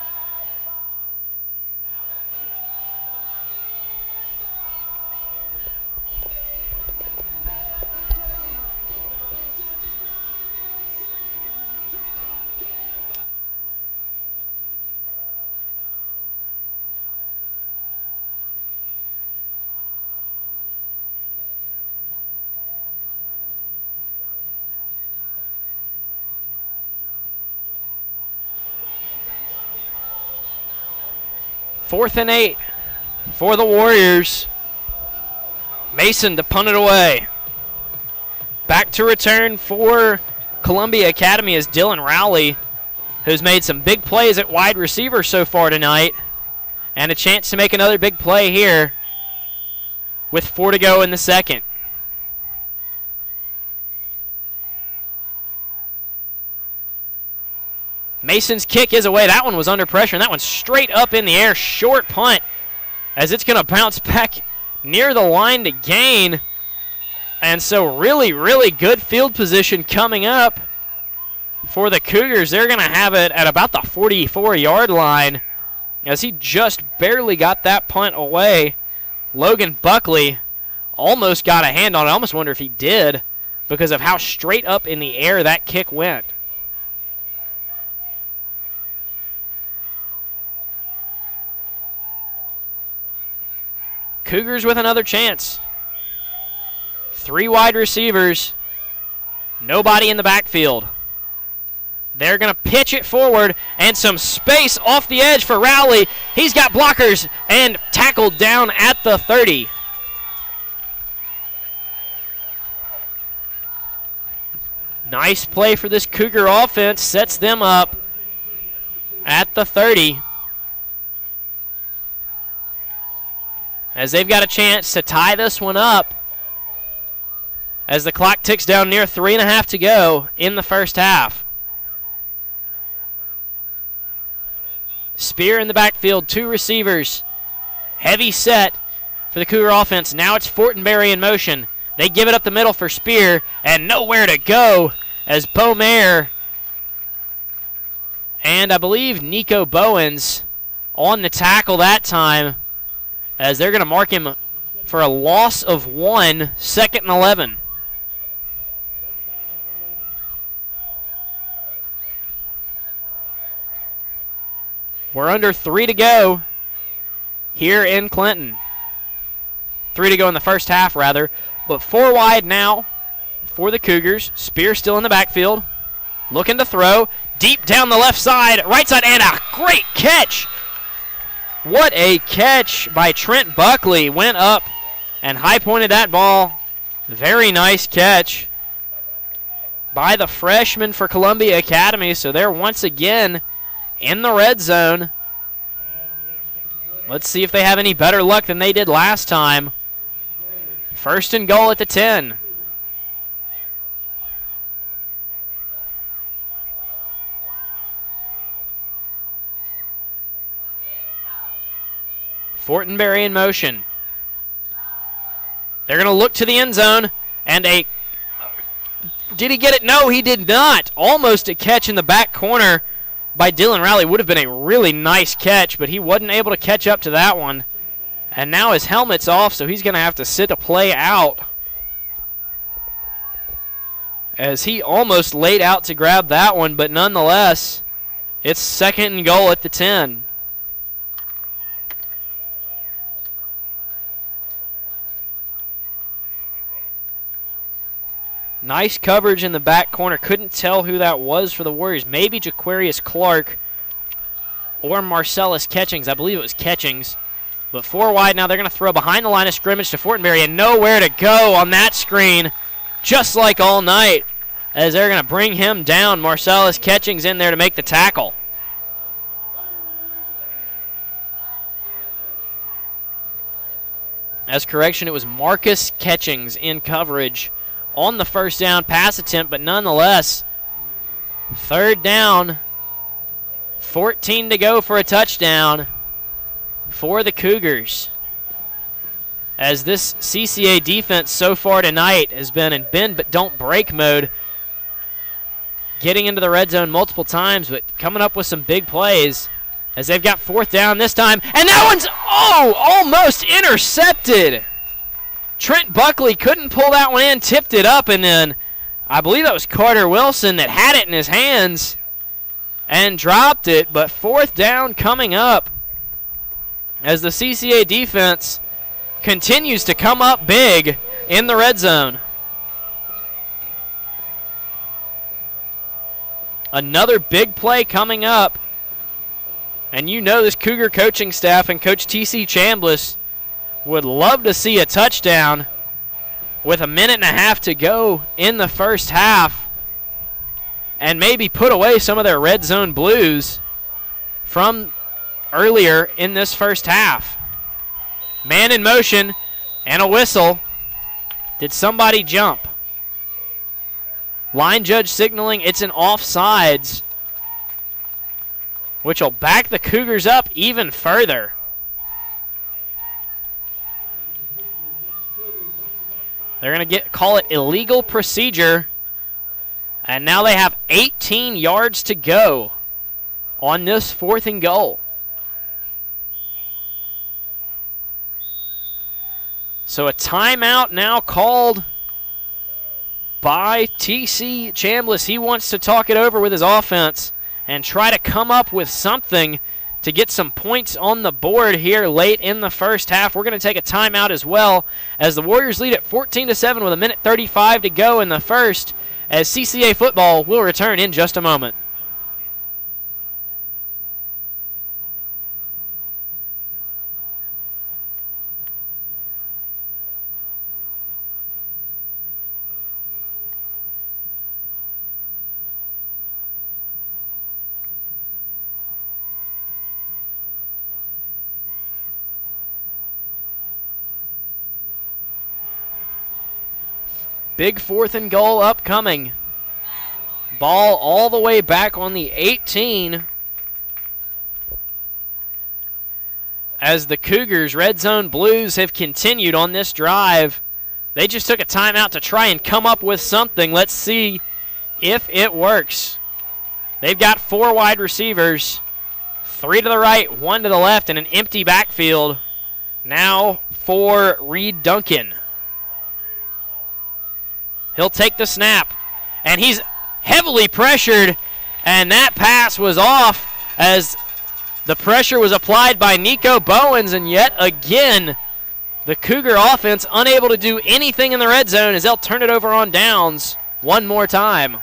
Fourth and 8 for the Warriors. Mason to punt it away. Back to return for Columbia Academy is Dylan Rowley, who's made some big plays at wide receiver so far tonight, and a chance to make another big play here with 4 to go in the second. Mason's kick is away. That one was under pressure, and that one's straight up in the air. Short punt as it's going to bounce back near the line to gain. And so really, really good field position coming up for the Cougars. They're going to have it at about the 44-yard line as he just barely got that punt away. Logan Buckley almost got a hand on it. I almost wonder if he did because of how straight up in the air that kick went. Cougars with another chance. 3 wide receivers. Nobody in the backfield. They're going to pitch it forward, and some space off the edge for Rowley. He's got blockers and tackled down at the 30. Nice play for this Cougar offense. Sets them up at the 30. As they've got a chance to tie this one up as the clock ticks down near 3.5 to go in the first half. Spear in the backfield, 2 receivers. Heavy set for the Cougar offense. Now it's Fortenberry in motion. They give it up the middle for Spear, and nowhere to go as Beaumare and I believe Nico Bowens on the tackle that time, as they're going to mark him for a loss of 1, 2nd and 11. We're under 3 to go here in Clinton. 3 to go in the first half, rather. But 4 wide now for the Cougars. Spear still in the backfield. Looking to throw. Deep down the left side, right side, and a great catch. What a catch by Trent Buckley. Went up and high-pointed that ball. Very nice catch by the freshman for Columbia Academy. So they're once again in the red zone. Let's see if they have any better luck than they did last time. 1st and goal at the 10. Fortenberry in motion. They're going to look to the end zone, and did he get it? No, he did not. Almost a catch in the back corner by Dylan Rowley. Would have been a really nice catch, but he wasn't able to catch up to that one. And now his helmet's off, so he's going to have to sit a play out, as he almost laid out to grab that one, but nonetheless, it's 2nd and goal at the 10. Nice coverage in the back corner. Couldn't tell who that was for the Warriors. Maybe Jaquarius Clark or Marcellus Catchings. I believe it was Catchings. But 4 wide now. They're going to throw behind the line of scrimmage to Fortenberry, and nowhere to go on that screen, just like all night, as they're going to bring him down. Marcellus Catchings in there to make the tackle. As correction, it was Marcus Catchings in coverage on the first down pass attempt, but nonetheless, 3rd down, 14 to go for a touchdown for the Cougars. As this CCA defense so far tonight has been in bend but don't break mode, getting into the red zone multiple times, but coming up with some big plays, as they've got 4th down this time, and that one's, almost intercepted. Trent Buckley couldn't pull that one in, tipped it up, and then I believe that was Carter Wilson that had it in his hands and dropped it. But 4th down coming up as the CCA defense continues to come up big in the red zone. Another big play coming up. And you know this Cougar coaching staff and Coach T.C. Chambliss would love to see a touchdown with 1.5 minutes to go in the first half and maybe put away some of their red zone blues from earlier in this first half. Man in motion and a whistle. Did somebody jump? Line judge signaling it's an offsides, which will back the Cougars up even further. They're going to call it illegal procedure. And now they have 18 yards to go on this 4th and goal. So a timeout now called by T.C. Chambliss. He wants to talk it over with his offense and try to come up with something to get some points on the board here late in the first half. We're going to take a timeout as well, as the Warriors lead at 14-7 with 1:35 to go in the first, as CCA football will return in just a moment. Big 4th and goal upcoming. Ball all the way back on the 18. As the Cougars, Red Zone Blues, have continued on this drive. They just took a timeout to try and come up with something. Let's see if it works. They've got 4 wide receivers, 3 to the right, 1 to the left, and an empty backfield. Now for Reed Duncan. He'll take the snap, and he's heavily pressured, and that pass was off as the pressure was applied by Nico Bowens, and yet again, the Cougar offense unable to do anything in the red zone as they'll turn it over on downs one more time.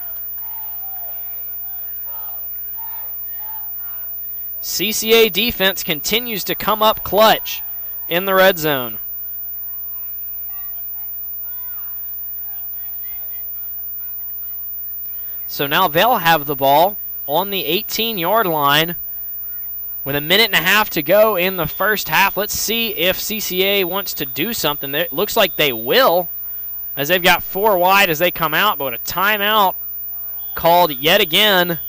CCA defense continues to come up clutch in the red zone. So now they'll have the ball on the 18-yard line with a minute and a half to go in the first half. Let's see if CCA wants to do something. It looks like they will, as they've got 4 wide as they come out, but a timeout called yet again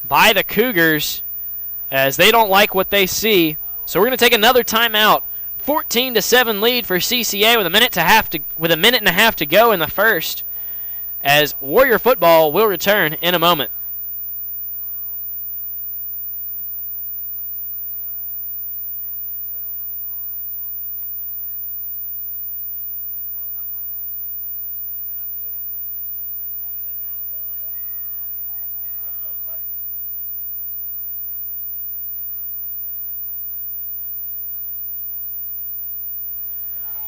by the Cougars as they don't like what they see. So we're going to take another timeout. 14-7 lead for CCA with a minute and a half to go in the first, as Warrior football will return in a moment.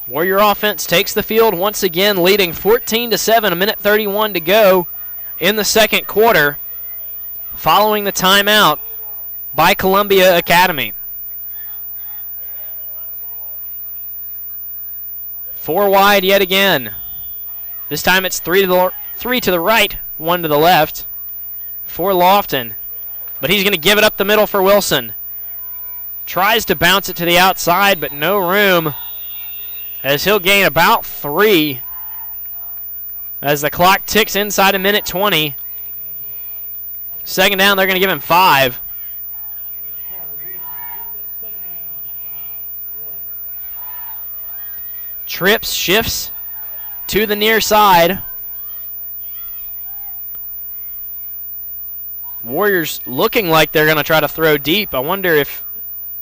Warrior offense takes the field once again, leading 14-7, a minute 31 to go in the second quarter, following the timeout by Columbia Academy. 4 wide yet again. This time it's 3 to the right, 1 to the left for Lofton. But he's going to give it up the middle for Wilson. Tries to bounce it to the outside, but no room, as he'll gain about 3 as the clock ticks inside a minute 20. Second down, they're going to give him 5. Trips, shifts to the near side. Warriors looking like they're going to try to throw deep. I wonder if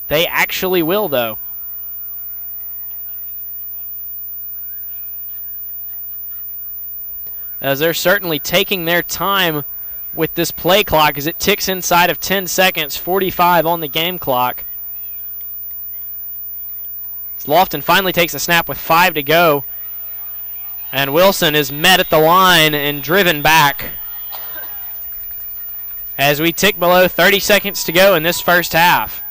they actually will, though. As they're certainly taking their time with this play clock as it ticks inside of 10 seconds, 45 on the game clock. As Lofton finally takes a snap with 5 to go, and Wilson is met at the line and driven back as we tick below 30 seconds to go in this first half.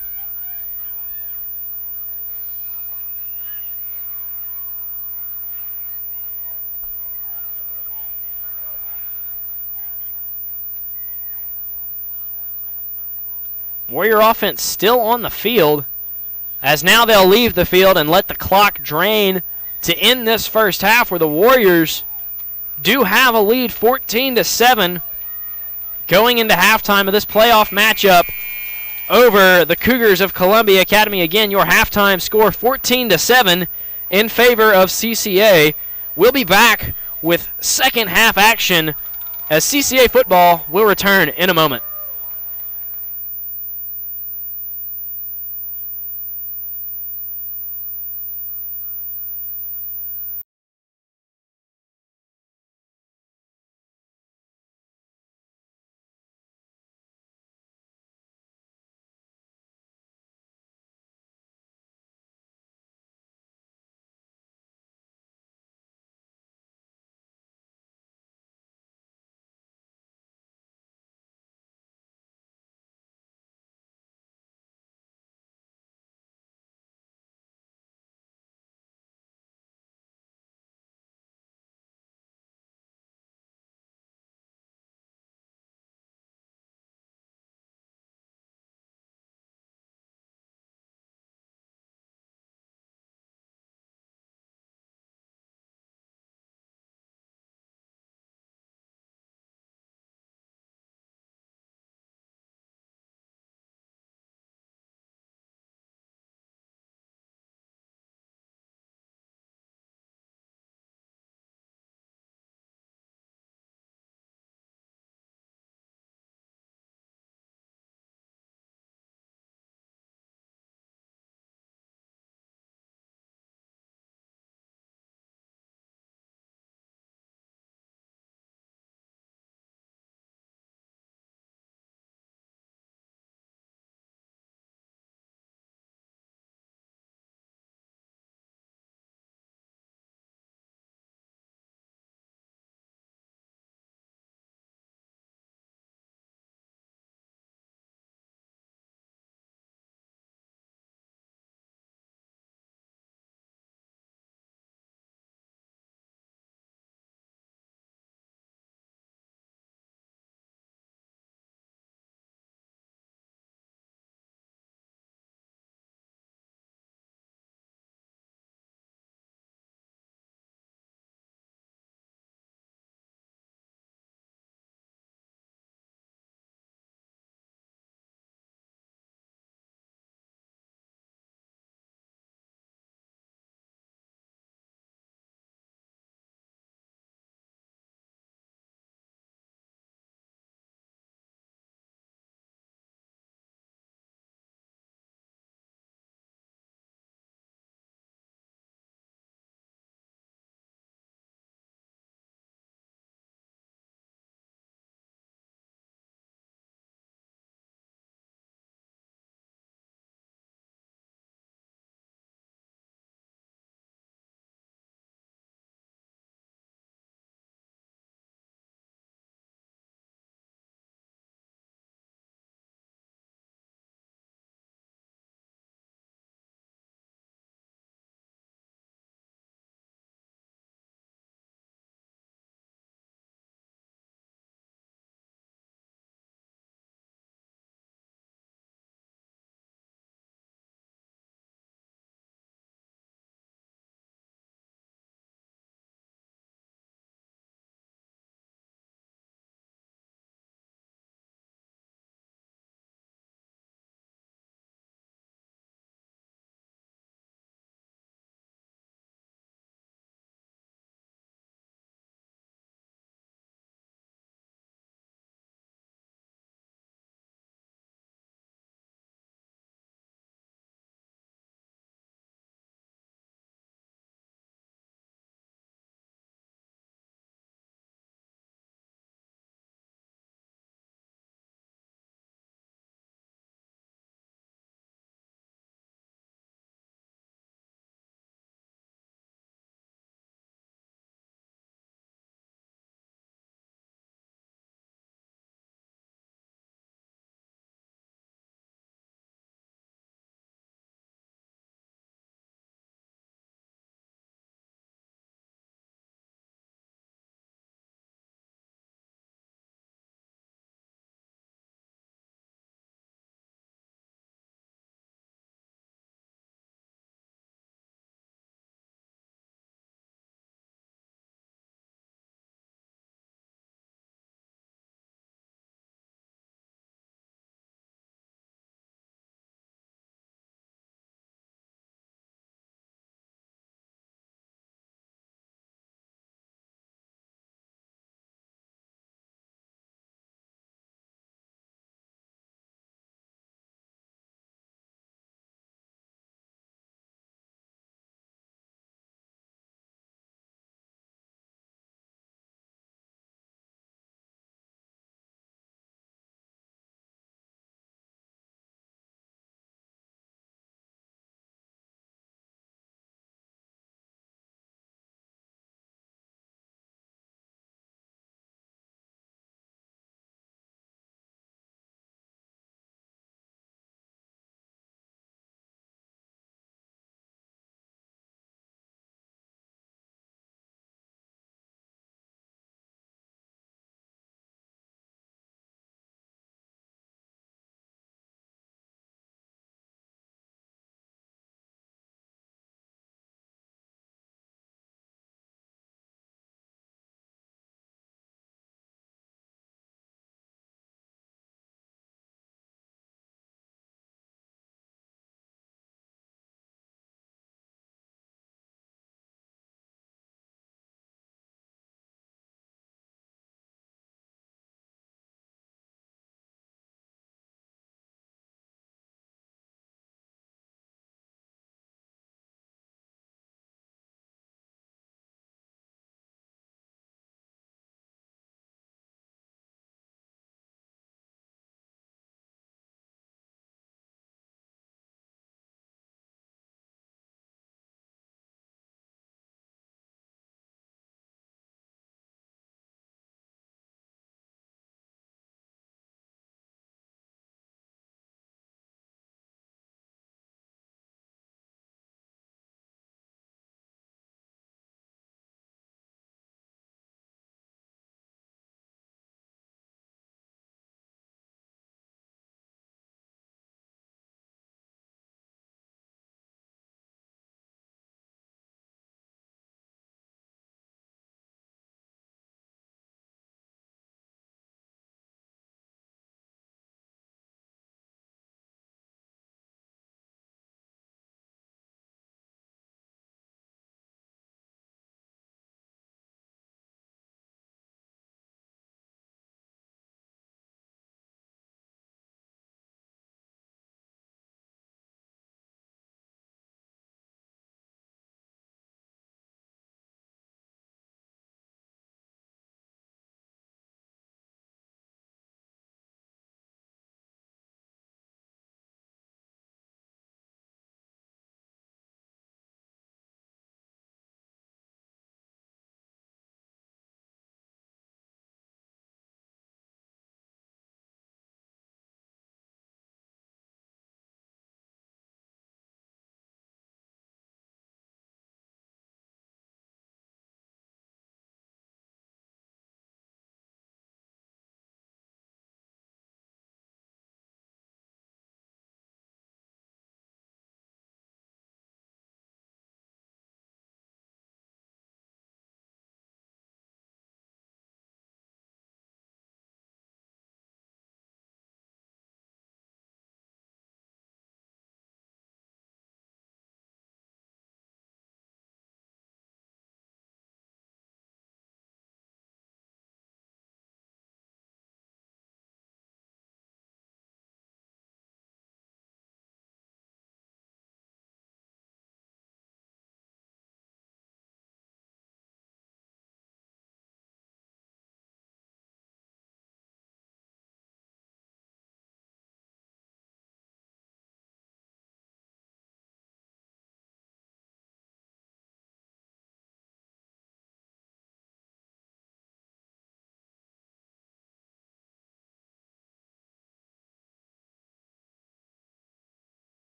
Warrior offense still on the field, as now they'll leave the field and let the clock drain to end this first half, where the Warriors do have a lead 14-7 going into halftime of this playoff matchup over the Cougars of Columbia Academy. Again, your halftime score 14-7 in favor of CCA. We'll be back with second half action as CCA football will return in a moment.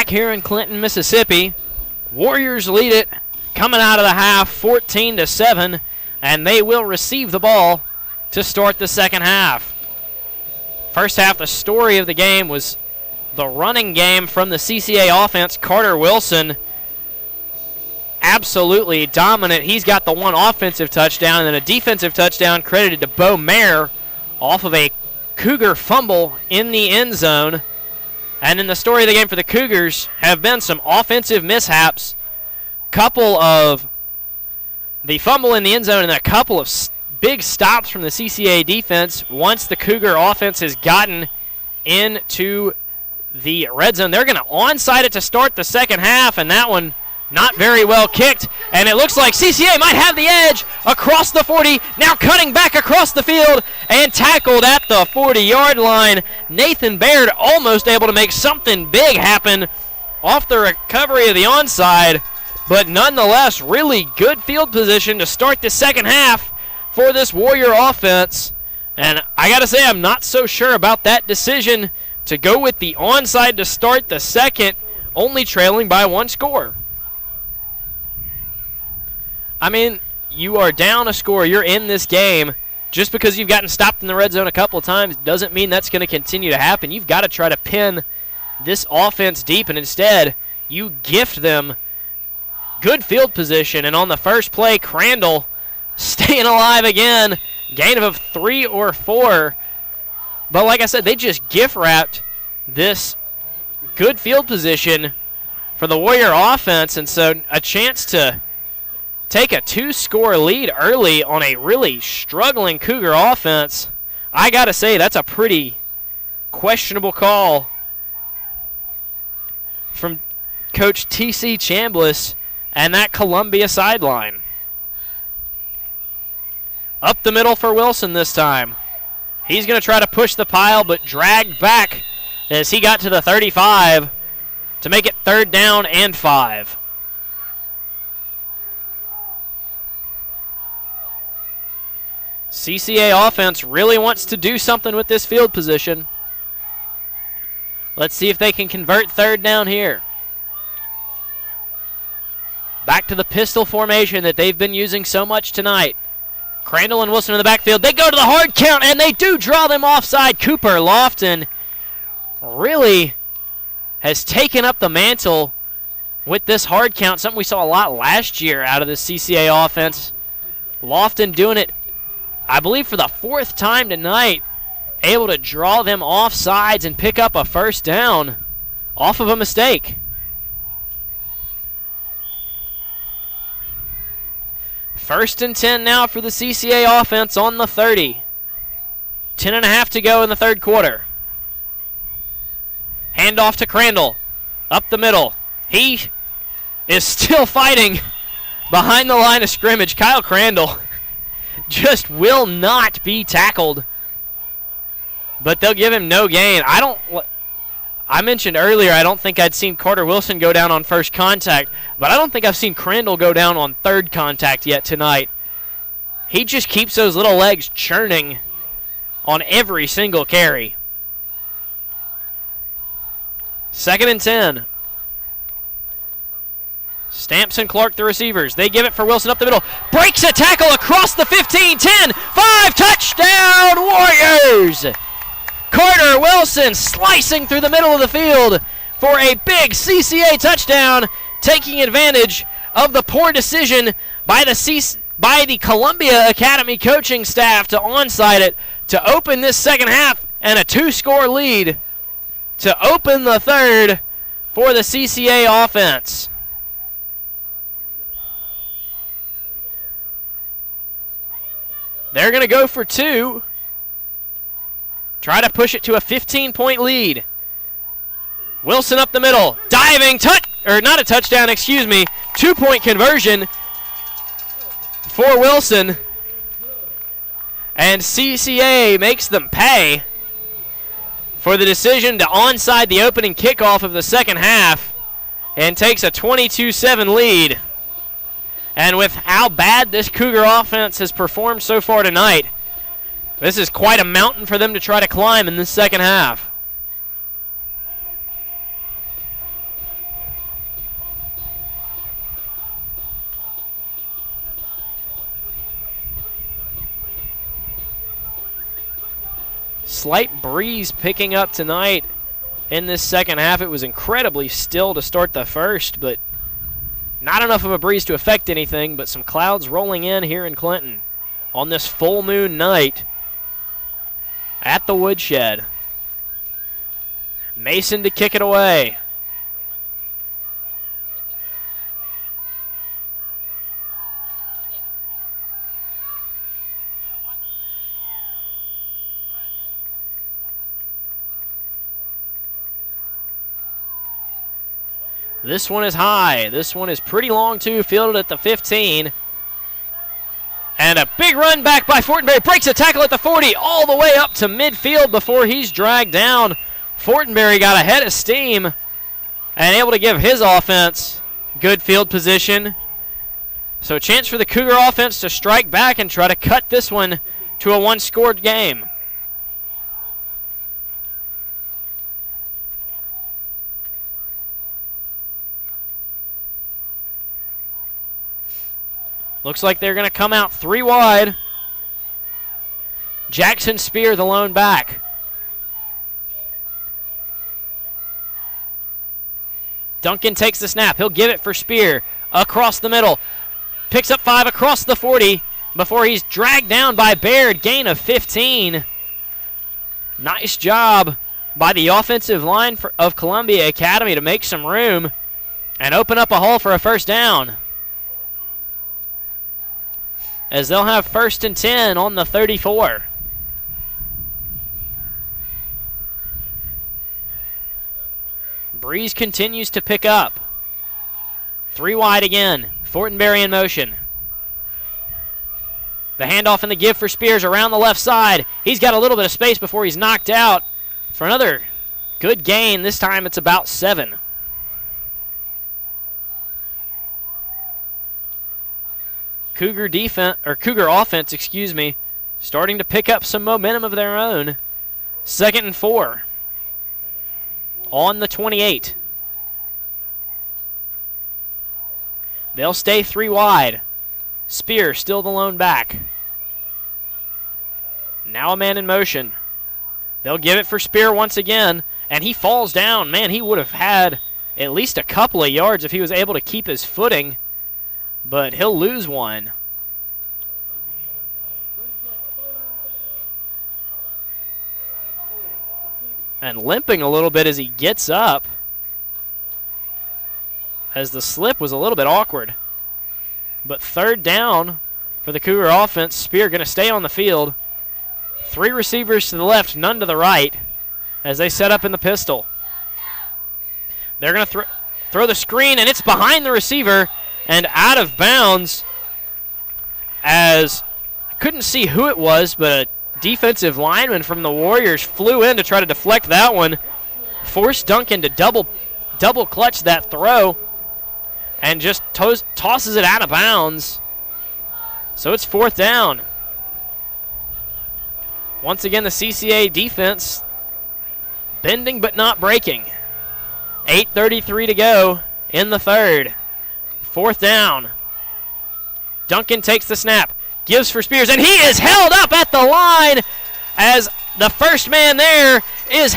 back here in Clinton, Mississippi. Warriors lead it coming out of the half 14-7, and they will receive the ball to start the second half. First half, the story of the game was the running game from the CCA offense. Carter Wilson absolutely dominant. He's got the one offensive touchdown and then a defensive touchdown credited to Bo Mayer off of a Cougar fumble in the end zone. And in the story of the game for the Cougars have been some offensive mishaps. Couple of the fumble in the end zone and a couple of big stops from the CCA defense. Once the Cougar offense has gotten into the red zone, they're going to onside it to start the second half, and that one not very well kicked, and it looks like CCA might have the edge across the 40, now cutting back across the field and tackled at the 40-yard line. Nathan Baird almost able to make something big happen off the recovery of the onside, but nonetheless, really good field position to start the second half for this Warrior offense. And I got to say, I'm not so sure about that decision to go with the onside to start the second, only trailing by one score. I mean, you are down a score. You're in this game. Just because you've gotten stopped in the red zone a couple of times doesn't mean that's going to continue to happen. You've got to try to pin this offense deep, and instead you gift them good field position. And on the first play, Crandall staying alive again. Gain of 3 or 4. But like I said, they just gift-wrapped this good field position for the Warrior offense, and so a chance to take a 2-score lead early on a really struggling Cougar offense. I got to say, that's a pretty questionable call from Coach T.C. Chambliss and that Columbia sideline. Up the middle for Wilson this time. He's going to try to push the pile, but dragged back as he got to the 35 to make it 3rd down and 5. CCA offense really wants to do something with this field position. Let's see if they can convert 3rd down here. Back to the pistol formation that they've been using so much tonight. Crandall and Wilson in the backfield. They go to the hard count, and they do draw them offside. Cooper Lofton really has taken up the mantle with this hard count, something we saw a lot last year out of the CCA offense. Lofton doing it, I believe, for the 4th time tonight, able to draw them off sides and pick up a 1st down off of a mistake. First and 10 now for the CCA offense on the 30. 10.5 to go in the 3rd quarter. Handoff to Crandall. Up the middle. He is still fighting behind the line of scrimmage. Kyle Crandall just will not be tackled, but they'll give him no gain. I mentioned earlier I don't think I'd seen Carter Wilson go down on first contact, but I don't think I've seen Crandall go down on 3rd contact yet tonight. He just keeps those little legs churning on every single carry. 2nd and 10. Stamps and Clark, the receivers. They give it for Wilson up the middle. Breaks a tackle across the 15, 10, 5, touchdown Warriors! Carter Wilson slicing through the middle of the field for a big CCA touchdown, taking advantage of the poor decision by the Columbia Academy coaching staff to onside it to open this second half and a 2-score lead to open the 3rd for the CCA offense. They're going to go for 2. Try to push it to a 15-point lead. Wilson up the middle. Diving, not a touchdown, 2-point conversion for Wilson. And CCA makes them pay for the decision to onside the opening kickoff of the second half and takes a 22-7 lead. And with how bad this Cougar offense has performed so far tonight, this is quite a mountain for them to try to climb in this second half. Slight breeze picking up tonight in this second half. It was incredibly still to start the first, but not enough of a breeze to affect anything, but some clouds rolling in here in Clinton on this full moon night at the Woodshed. Mason to kick it away. This one is high. This one is pretty long, too, fielded at the 15. And a big run back by Fortenberry. Breaks a tackle at the 40 all the way up to midfield before he's dragged down. Fortenberry got ahead of steam and able to give his offense good field position. So a chance for the Cougar offense to strike back and try to cut this one to a one-scored game. Looks like they're going to come out 3 wide. Jackson Spear, the lone back. Duncan takes the snap. He'll give it for Spear across the middle. Picks up 5 across the 40 before he's dragged down by Baird. Gain of 15. Nice job by the offensive line of Columbia Academy to make some room and open up a hole for a first down, as they'll have 1st and 10 on the 34. Breeze continues to pick up. 3 wide again. Fortenberry in motion. The handoff and the give for Spears around the left side. He's got a little bit of space before he's knocked out for another good gain. This time it's about 7. Cougar offense, starting to pick up some momentum of their own. 2nd and 4 on the 28. They'll stay 3 wide. Spear still the lone back. Now a man in motion. They'll give it for Spear once again, and he falls down. Man, he would have had at least a couple of yards if he was able to keep his footing, but he'll lose one. And limping a little bit as he gets up, as the slip was a little bit awkward. But 3rd down for the Cougar offense. Spear going to stay on the field. 3 receivers to the left, none to the right, as they set up in the pistol. They're going to throw the screen, and it's behind the receiver and out of bounds, as I couldn't see who it was, but a defensive lineman from the Warriors flew in to try to deflect that one. Forced Duncan to double clutch that throw and just tosses it out of bounds. So it's 4th down. Once again, the CCA defense bending but not breaking. 8:33 to go in the 3rd. 4th down. Duncan takes the snap, gives for Spears, and he is held up at the line as the first man there is,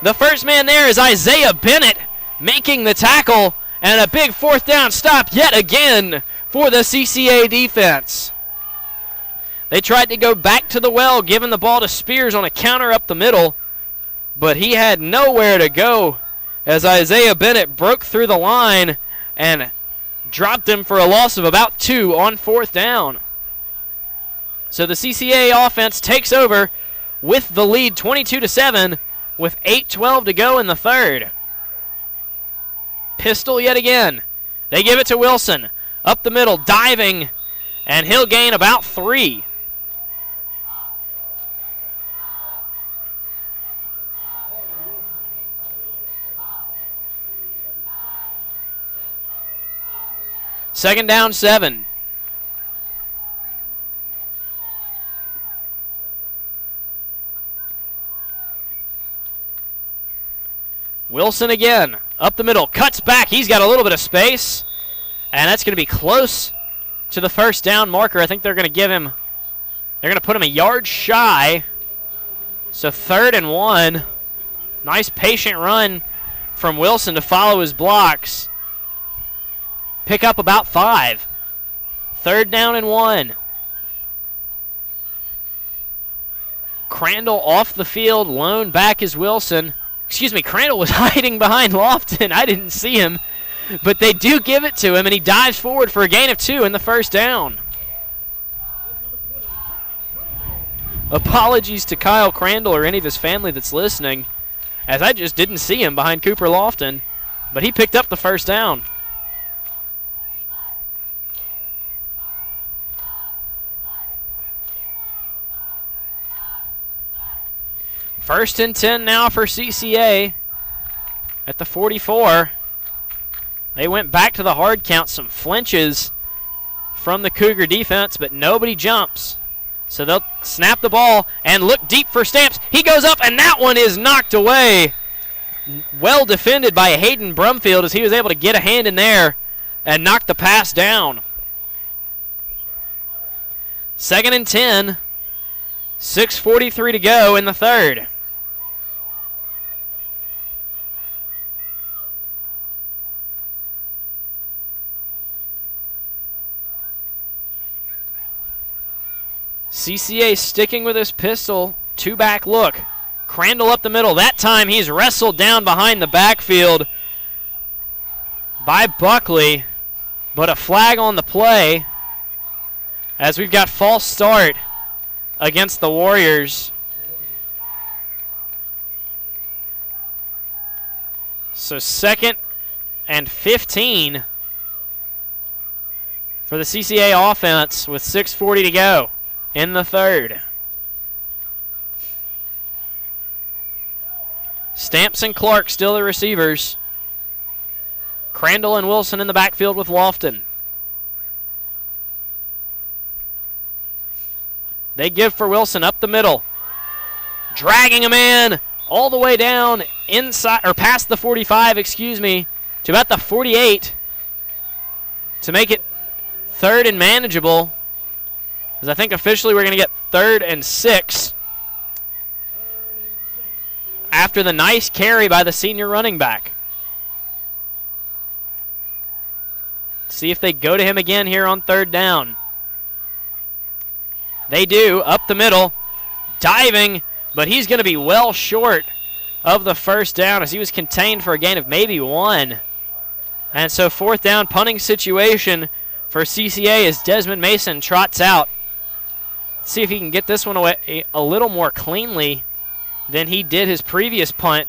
the first man there is Isaiah Bennett making the tackle, and a big 4th down stop yet again for the CCA defense. They tried to go back to the well, giving the ball to Spears on a counter up the middle, but he had nowhere to go as Isaiah Bennett broke through the line and dropped him for a loss of about 2 on 4th down. So the CCA offense takes over with the lead 22-7 with 8:12 to go in the 3rd. Pistol yet again. They give it to Wilson. Up the middle, diving, and he'll gain about 3. Second down, 7. Wilson again, up the middle, cuts back. He's got a little bit of space, and that's going to be close to the first down marker. I think they're going to give him They're going to put him a yard shy. So 3rd and 1. Nice patient run from Wilson to follow his blocks. Pick up about 5. 3rd down and 1. Crandall off the field. Lone back is Wilson. Excuse me, Crandall was hiding behind Lofton. I didn't see him. But they do give it to him, and he dives forward for a gain of 2 in the 1st down. Apologies to Kyle Crandall or any of his family that's listening, as I just didn't see him behind Cooper Lofton, but he picked up the 1st down. First and 10 now for CCA at the 44. They went back to the hard count, some flinches from the Cougar defense, but nobody jumps. So they'll snap the ball and look deep for Stamps. He goes up, and that one is knocked away. Well defended by Hayden Brumfield as he was able to get a hand in there and knock the pass down. 2nd and 10. 6:43 to go in the 3rd. CCA sticking with his pistol. 2-back look. Crandall up the middle. That time he's wrestled down behind the backfield by Buckley. But a flag on the play as we've got false start against the Warriors. So 2nd and 15 for the CCA offense with 6:40 to go in the 3rd. Stamps and Clark still the receivers. Crandall and Wilson in the backfield with Lofton. They give for Wilson up the middle. Dragging him in all the way down inside, or past the 45, to about the 48 to make it 3rd and manageable. As I think officially we're going to get 3rd and 6 after the nice carry by the senior running back. See if they go to him again here on 3rd down. They do, up the middle, diving, but he's going to be well short of the 1st down as he was contained for a gain of maybe 1. And so 4th down punting situation for CCA as Desmond Mason trots out. Let's see if he can get this one away a little more cleanly than he did his previous punt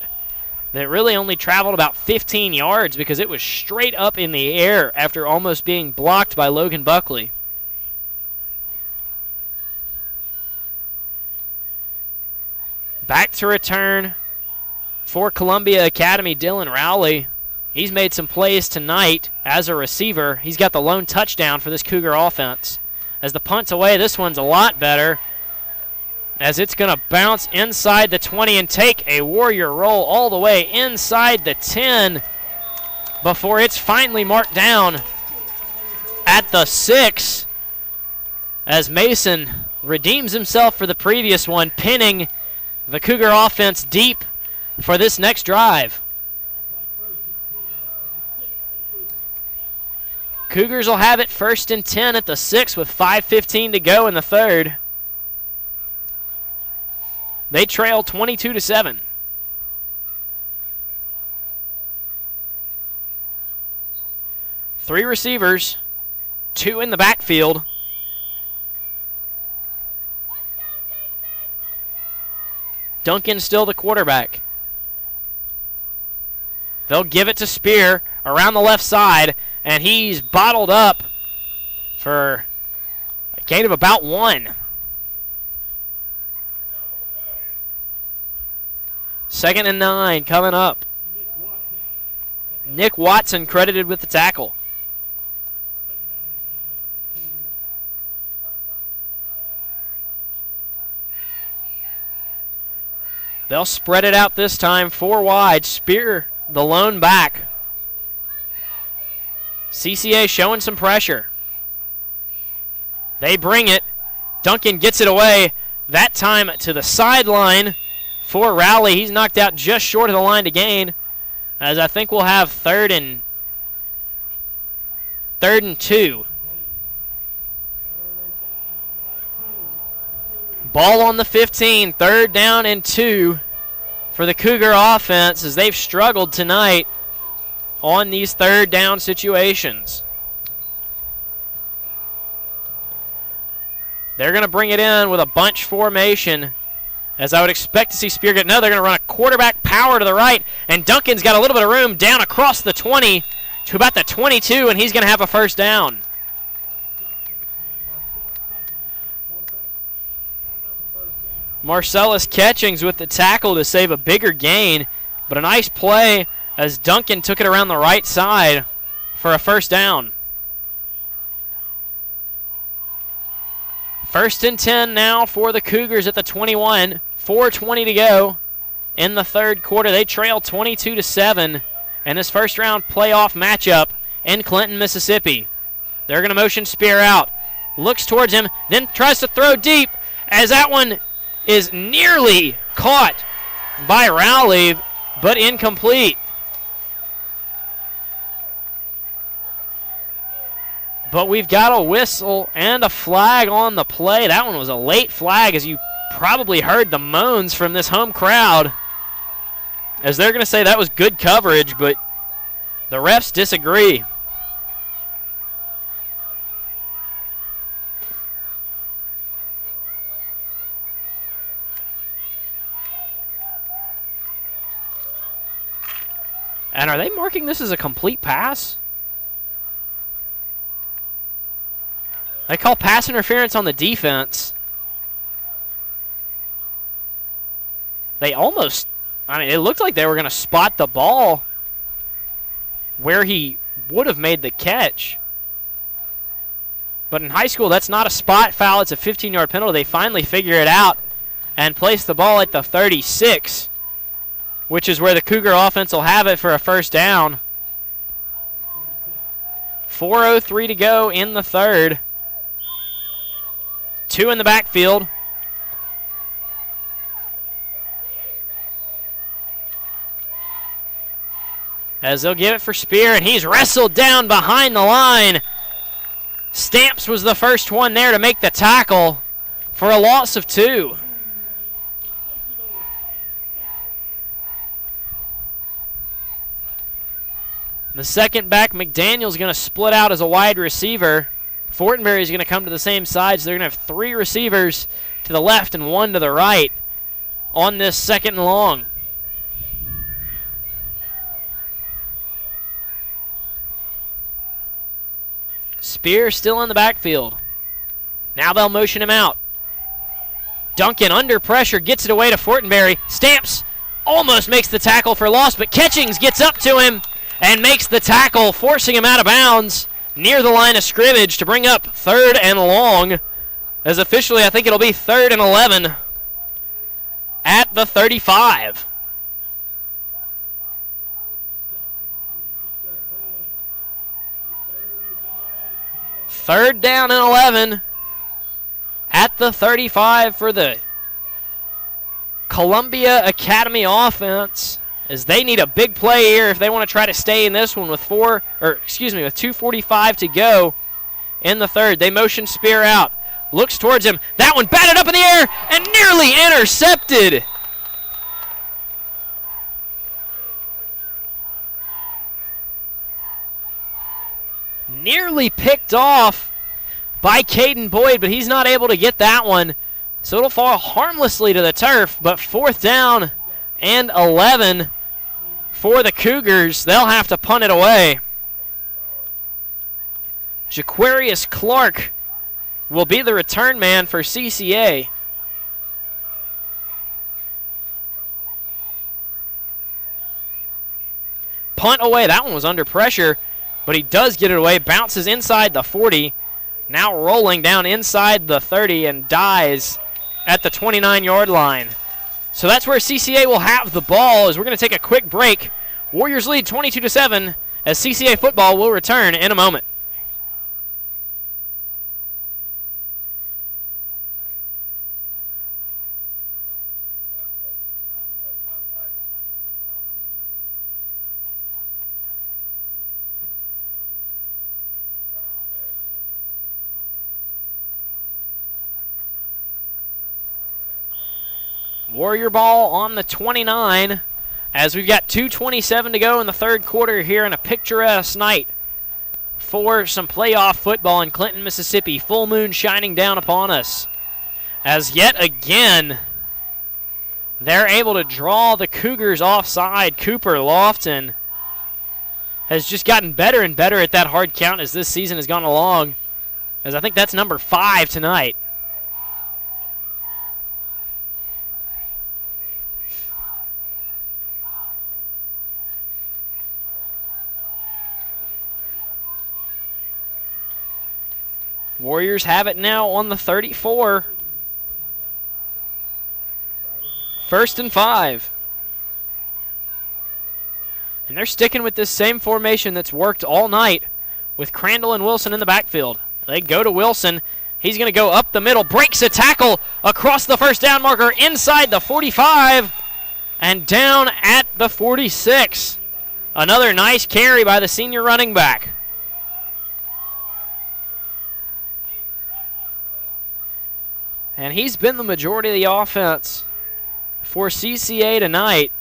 that really only traveled about 15 yards because it was straight up in the air after almost being blocked by Logan Buckley. Back to return for Columbia Academy, Dylan Rowley. He's made some plays tonight as a receiver. He's got the lone touchdown for this Cougar offense. As the punt's away, this one's a lot better as it's going to bounce inside the 20 and take a Warrior roll all the way inside the 10 before it's finally marked down at the 6 as Mason redeems himself for the previous one, pinning the Cougar offense deep for this next drive. Cougars will have it 1st and 10 at the 6 with 5:15 to go in the 3rd. They trail 22-7. Three receivers, 2 in the backfield. Duncan still the quarterback. They'll give it to Spear around the left side, and he's bottled up for a gain of about 1. 2nd and 9 coming up. Nick Watson credited with the tackle. They'll spread it out this time, 4 wide. Spear, the lone back. CCA showing some pressure. They bring it. Duncan gets it away, that time to the sideline for Rowley. He's knocked out just short of the line to gain, as I think we'll have third and 2. Ball on the 15, 3rd down and 2 for the Cougar offense, as they've struggled tonight on these 3rd down situations. They're going to bring it in with a bunch formation, as I would expect to see Spear get. No, they're going to run a quarterback power to the right, and Duncan's got a little bit of room down across the 20 to about the 22, and he's going to have a first down. Marcellus Catchings with the tackle to save a bigger gain, but a nice play as Duncan took it around the right side for a first down. 1st and 10 now for the Cougars at the 21. 4:20 to go in the 3rd quarter. They trail 22-7 in this first-round playoff matchup in Clinton, Mississippi. They're going to motion Spear out. Looks towards him, then tries to throw deep, as that one is nearly caught by Rowley, but incomplete. But we've got a whistle and a flag on the play. That one was a late flag, as you probably heard the moans from this home crowd, as they're going to say that was good coverage, but the refs disagree. And are they marking this as a complete pass? They call pass interference on the defense. They almost, it looked like they were going to spot the ball where he would have made the catch. But in high school, that's not a spot foul. It's a 15-yard penalty. They finally figure it out and place the ball at the 36, which is where the Cougar offense will have it for a first down. 4:03 to go in the 3rd. 2 in the backfield. As they'll give it for Spear, and he's wrestled down behind the line. Stamps was the first one there to make the tackle for a loss of 2. The second back, McDaniel's going to split out as a wide receiver. Fortenberry's going to come to the same side, so they're going to have 3 receivers to the left and 1 to the right on this 2nd and long. Spear still in the backfield. Now they'll motion him out. Duncan under pressure, gets it away to Fortenberry. Stamps almost makes the tackle for loss, but Catchings gets up to him and makes the tackle, forcing him out of bounds near the line of scrimmage to bring up 3rd and long, as officially I think it'll be 3rd and 11 at the 35. Third down and 11 at the 35 for the Columbia Academy offense, as they need a big play here if they want to try to stay in this one with 2:45 to go in the 3rd. They motion Spear out. Looks towards him. That one batted up in the air and nearly intercepted. Nearly picked off by Caden Boyd, but he's not able to get that one. So it'll fall harmlessly to the turf, but 4th down and 11 for the Cougars. They'll have to punt it away. Jaquarius Clark will be the return man for CCA. Punt away. That one was under pressure, but he does get it away. Bounces inside the 40. Now rolling down inside the 30 and dies at the 29-yard line. So that's where CCA will have the ball, as we're going to take a quick break. Warriors lead 22-7 as CCA football will return in a moment. Warrior ball on the 29 as we've got 2:27 to go in the third quarter here in a picturesque night for some playoff football in Clinton, Mississippi. Full moon shining down upon us as yet again they're able to draw the Cougars offside. Cooper Lofton has just gotten better and better at that hard count as this season has gone along, as I think that's number 5 tonight. Warriors have it now on the 34. 1st and 5. And they're sticking with this same formation that's worked all night with Crandall and Wilson in the backfield. They go to Wilson. He's going to go up the middle, breaks a tackle across the first down marker inside the 45 and down at the 46. Another nice carry by the senior running back. And he's been the majority of the offense for CCA tonight,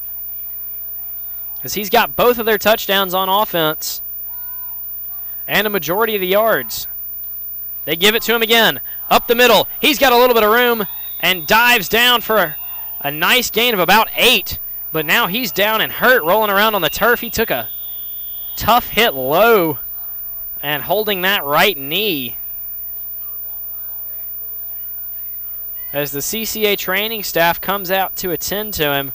as he's got both of their touchdowns on offense and a majority of the yards. They give it to him again. Up the middle. He's got a little bit of room and dives down for a nice gain of about 8. But now he's down and hurt, rolling around on the turf. He took a tough hit low and holding that right knee. As the CCA training staff comes out to attend to him.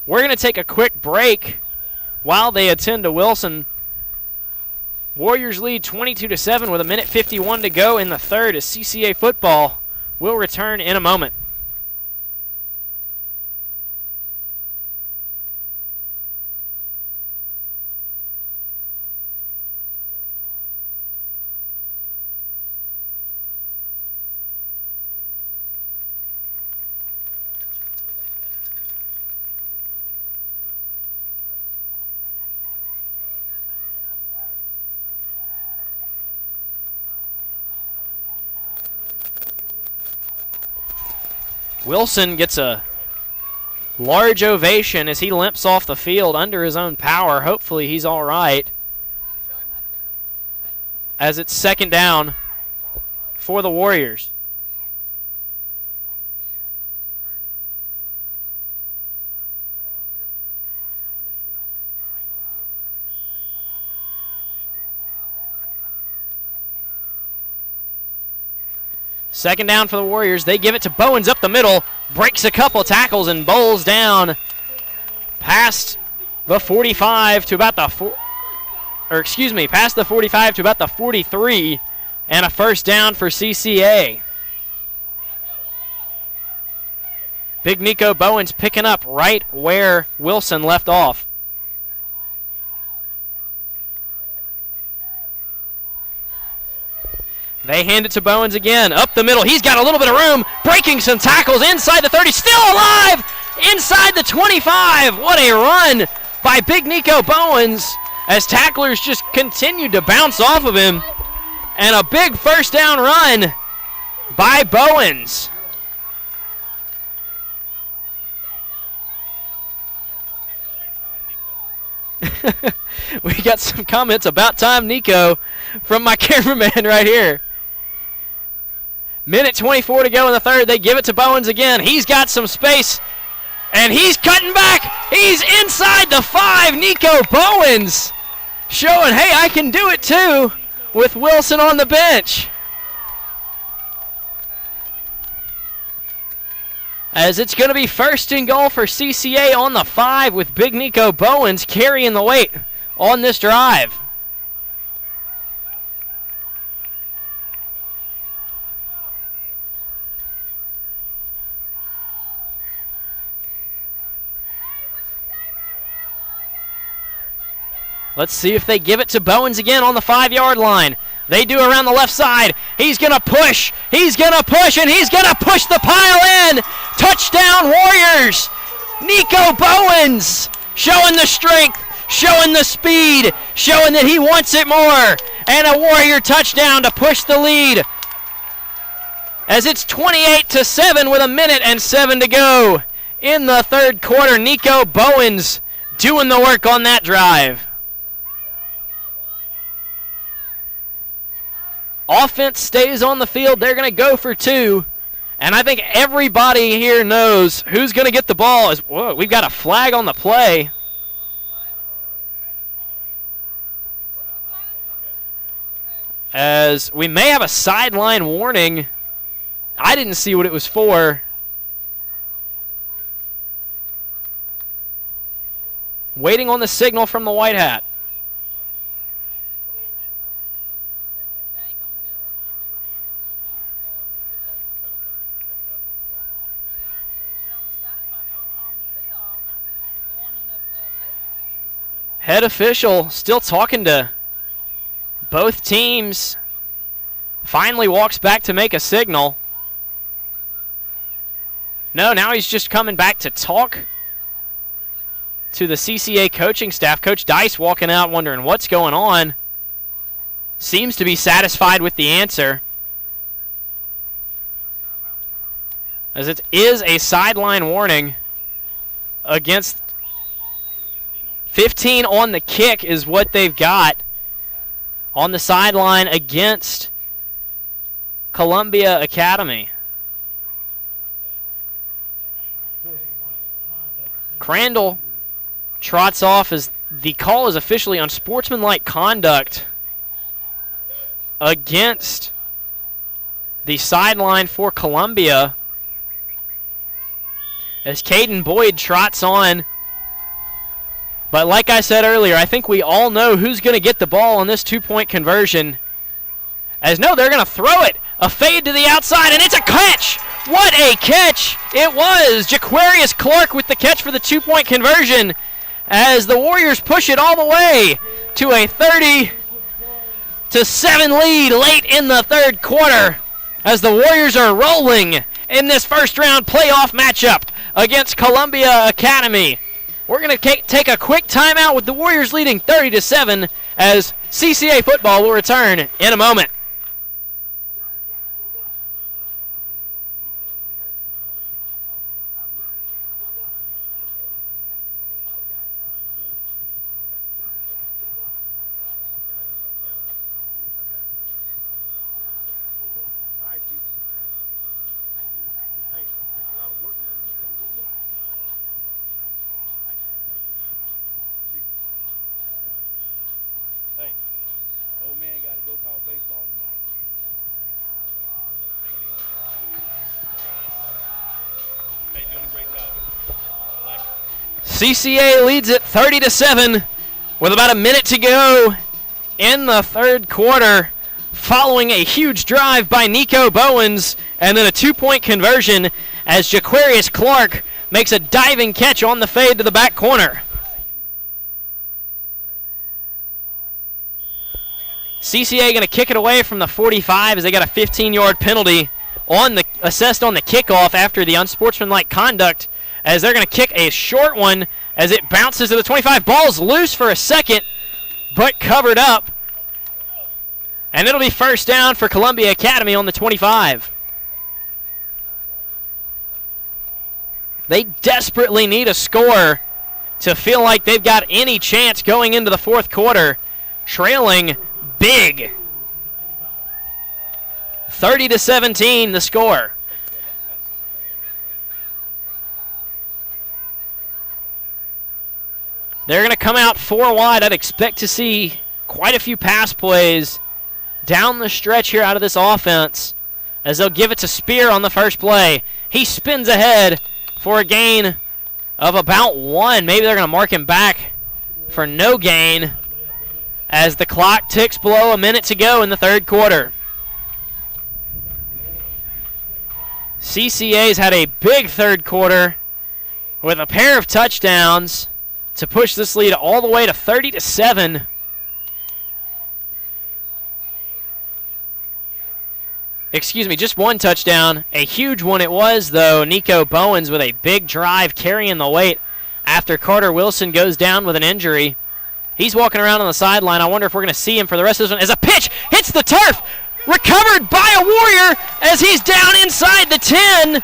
We're going to take a quick break while they attend to Wilson. Warriors lead 22-7 with 1:51 to go in the third as CCA football will return in a moment. Wilson gets a large ovation as he limps off the field under his own power. Hopefully he's all right, as it's 2nd down for the Warriors. Second down for the Warriors. They give it to Bowens up the middle. Breaks a couple tackles and bowls down past the 45 to about the past the 45 to about the 43, and a first down for CCA. Big Nico Bowens picking up right where Wilson left off. They hand it to Bowens again. Up the middle. He's got a little bit of room. Breaking some tackles inside the 30. Still alive inside the 25. What a run by Big Nico Bowens as tacklers just continued to bounce off of him. And a big first down run by Bowens. We got some comments about time, Nico, from my cameraman right here. 1:24 to go in the third. They give it to Bowens again. He's got some space, and he's cutting back. He's inside the 5. Nico Bowens showing, hey, I can do it too, with Wilson on the bench. As it's going to be 1st and goal for CCA on the 5 with Big Nico Bowens carrying the weight on this drive. Let's see if they give it to Bowens again on the 5-yard line. They do around the left side. He's going to push. He's going to push, and he's going to push the pile in. Touchdown, Warriors. Nico Bowens showing the strength, showing the speed, showing that he wants it more. And a Warrior touchdown to push the lead. As it's 28-7 with 1:07 to go in the third quarter. Nico Bowens doing the work on that drive. Offense stays on the field. They're going to go for two. And I think everybody here knows who's going to get the ball. Whoa, we've got a flag on the play. As we may have a sideline warning. I didn't see what it was for. Waiting on the signal from the white hat. Head official still talking to both teams. Finally walks back to make a signal. No, now he's just coming back to talk to the CCA coaching staff. Coach Dice walking out wondering what's going on. Seems to be satisfied with the answer, as it is a sideline warning against 15 on the kick is what they've got on the sideline against Columbia Academy. Crandall trots off as the call is officially unsportsmanlike conduct against the sideline for Columbia, as Caden Boyd trots on. But like I said earlier, I think we all know who's going to get the ball on this two-point conversion. As no, they're going to throw it. A fade to the outside, and it's a catch! What a catch it was! Jaquarius Clark with the catch for the two-point conversion, as the Warriors push it all the way to a 30-7 lead late in the third quarter, as the Warriors are rolling in this first-round playoff matchup against Columbia Academy. We're going to take a quick timeout with the Warriors leading 30-7, as CCA football will return in a moment. CCA leads it 30-7 with about a minute to go in the third quarter, following a huge drive by Nico Bowens and then a two-point conversion as Jaquarius Clark makes a diving catch on the fade to the back corner. CCA going to kick it away from the 45 as they got a 15-yard penalty assessed on the kickoff after the unsportsmanlike conduct, as they're going to kick a short one as it bounces to the 25. Ball's loose for a second, but covered up. And it'll be first down for Columbia Academy on the 25. They desperately need a score to feel like they've got any chance going into the fourth quarter, trailing big. 30-17 the score. They're going to come out four wide. I'd expect to see quite a few pass plays down the stretch here out of this offense, as they'll give it to Spear on the first play. He spins ahead for a gain of about one. Maybe they're going to mark him back for no gain as the clock ticks below a minute to go in the third quarter. CCA's had a big third quarter with a pair of touchdowns to push this lead all the way to 30-7. Excuse me, just one touchdown. A huge one it was, though. Nico Bowens with a big drive carrying the weight after Carter Wilson goes down with an injury. He's walking around on the sideline. I wonder if we're going to see him for the rest of this one. As a pitch hits the turf, recovered by a Warrior as he's down inside the 10.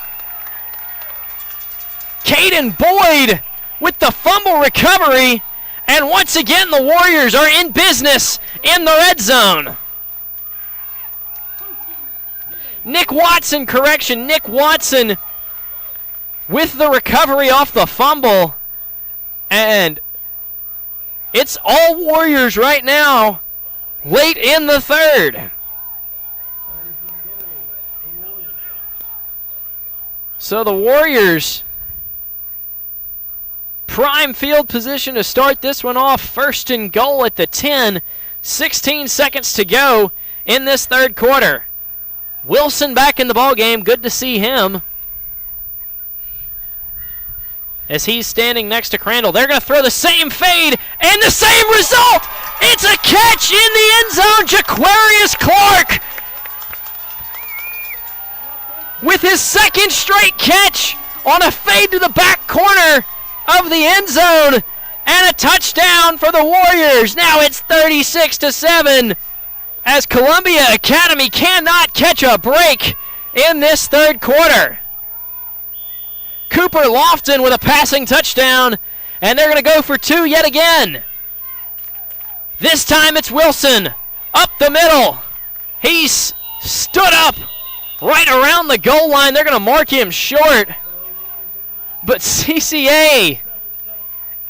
Caden Boyd with the fumble recovery. And once again, the Warriors are in business in the red zone. Nick Watson with the recovery off the fumble. And it's all Warriors right now, late in the third. So the Warriors, prime field position to start this one off. First and goal at the 10. 16 seconds to go in this third quarter. Wilson back in the ball game. Good to see him, as he's standing next to Crandall. They're going to throw the same fade and the same result. It's a catch in the end zone. Jaquarius Clark with his second straight catch on a fade to the back corner of the end zone, and a touchdown for the Warriors. Now it's 36-7, as Columbia Academy cannot catch a break in this third quarter. Cooper Lofton with a passing touchdown, and they're going to go for two yet again. This time it's Wilson up the middle. He's stood up right around the goal line. They're going to mark him short. But CCA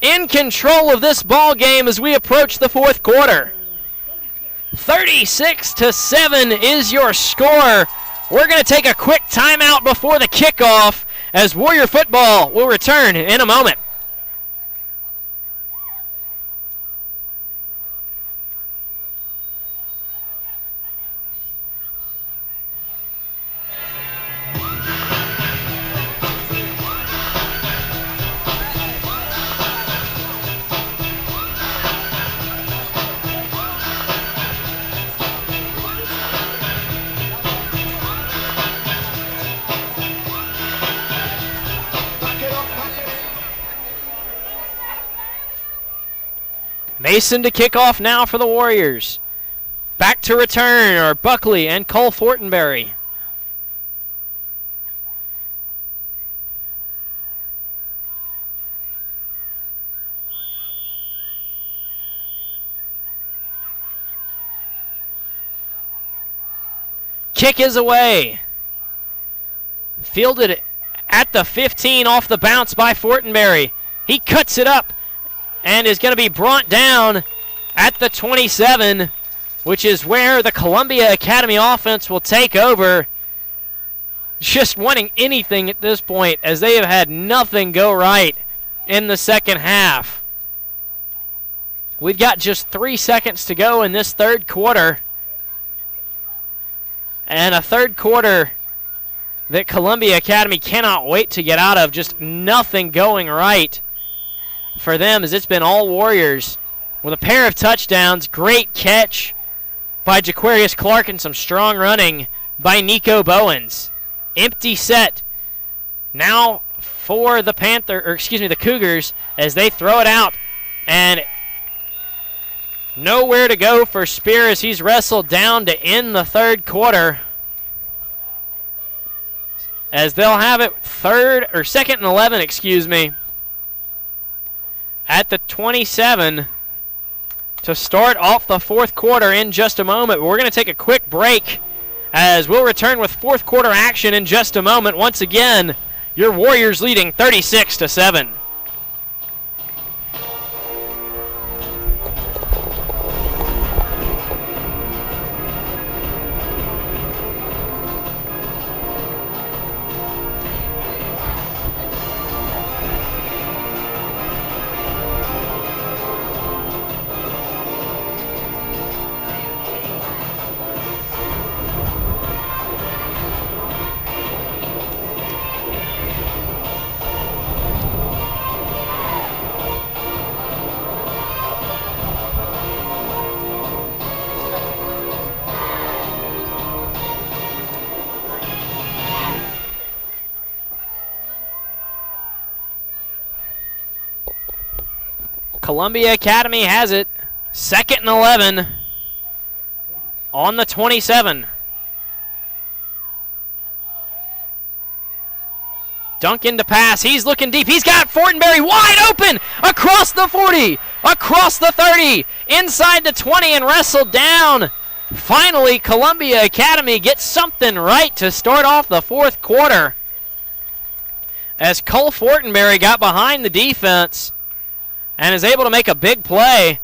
in control of this ball game as we approach the fourth quarter. 36-7 is your score. We're going to take a quick timeout before the kickoff, as Warrior football will return in a moment. Mason to kick off now for the Warriors. Back to return are Buckley and Cole Fortenberry. Kick is away. Fielded at the 15 off the bounce by Fortenberry. He cuts it up and is going to be brought down at the 27, which is where the Columbia Academy offense will take over. Just wanting anything at this point, as they have had nothing go right in the second half. We've got just 3 seconds to go in this third quarter. And a third quarter that Columbia Academy cannot wait to get out of. Just nothing going right for them, as it's been all Warriors with a pair of touchdowns. Great catch by Jaquarius Clark and some strong running by Nico Bowens. Empty set now for the the Cougars, as they throw it out, and nowhere to go for Spear as he's wrestled down to end the third quarter, as they'll have it second and 11, at the 27 to start off the fourth quarter in just a moment. We're going to take a quick break, as we'll return with fourth quarter action in just a moment. Once again, your Warriors leading 36-7. Columbia Academy has it. Second and 11 on the 27. Duncan to pass. He's looking deep. He's got Fortenberry wide open across the 40, across the 30, inside the 20, and wrestled down. Finally, Columbia Academy gets something right to start off the fourth quarter, as Cole Fortenberry got behind the defense and is able to make a big play.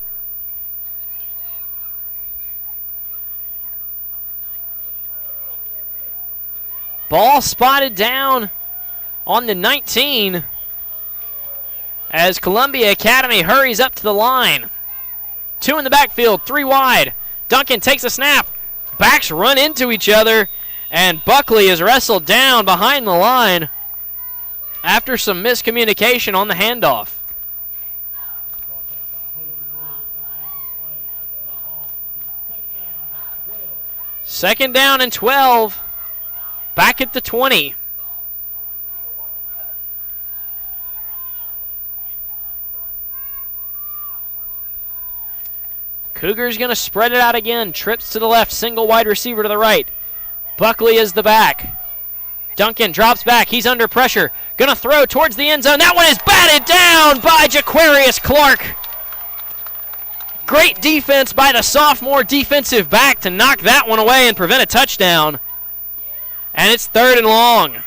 Ball spotted down on the 19 as Columbia Academy hurries up to the line. 2 in the backfield, 3 wide. Duncan takes a snap. Backs run into each other, and Buckley is wrestled down behind the line after some miscommunication on the handoff. Second down and 12. Back at the 20. Cougars going to spread it out again. Trips to the left, single wide receiver to the right. Buckley is the back. Duncan drops back. He's under pressure. Going to throw towards the end zone. That one is batted down by Jaquarius Clark. Great defense by the sophomore defensive back to knock that one away and prevent a touchdown. And it's 3rd and long.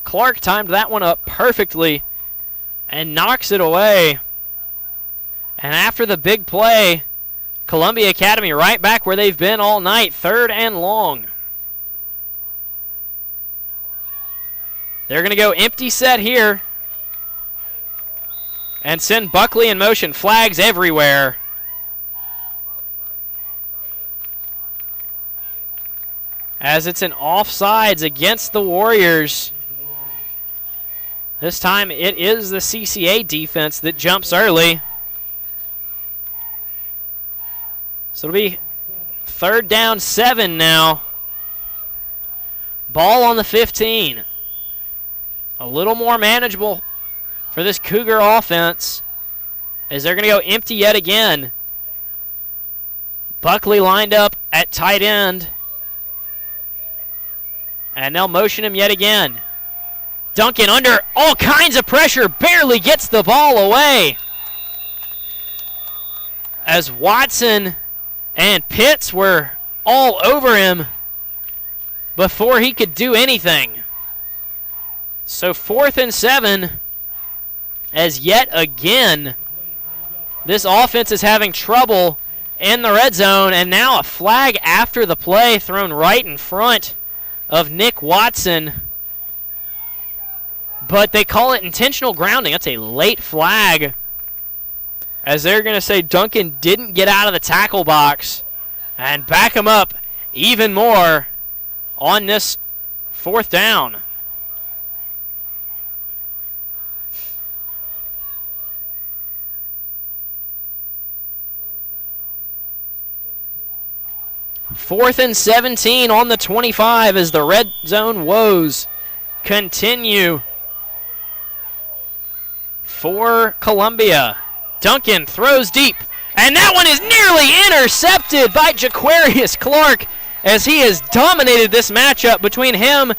Clark timed that one up perfectly and knocks it away. And after the big play, Columbia Academy right back where they've been all night, 3rd and long. They're going to go empty set here and send Buckley in motion. Flags everywhere. As it's an offsides against the Warriors. This time it is the CCA defense that jumps early. So it'll be 3rd down 7 now. Ball on the 15. A little more manageable for this Cougar offense as they're going to go empty yet again. Buckley lined up at tight end. And they'll motion him yet again. Duncan under all kinds of pressure, barely gets the ball away. As Watson and Pitts were all over him before he could do anything. So 4th and 7, as yet again, this offense is having trouble in the red zone, and now a flag after the play thrown right in front of Nick Watson. But they call it intentional grounding. That's a late flag, as they're going to say Duncan didn't get out of the tackle box and back him up even more on this 4th down. Fourth and 17 on the 25 as the red zone woes continue for Columbia. Duncan throws deep, and that one is nearly intercepted by Jaquarius Clark as he has dominated this matchup between him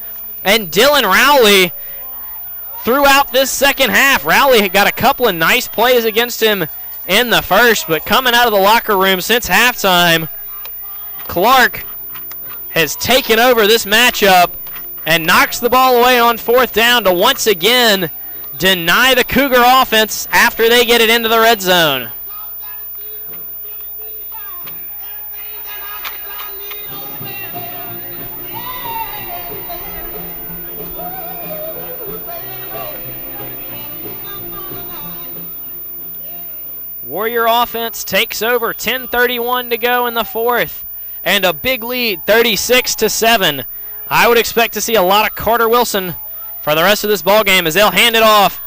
and Dylan Rowley throughout this second half. Rowley got a couple of nice plays against him in the first, but coming out of the locker room since halftime, Clark has taken over this matchup and knocks the ball away on 4th down to once again deny the Cougar offense after they get it into the red zone. Warrior offense takes over, 10:31 to go in the 4th, and a big lead, 36-7. I would expect to see a lot of Carter Wilson for the rest of this ball game as they'll hand it off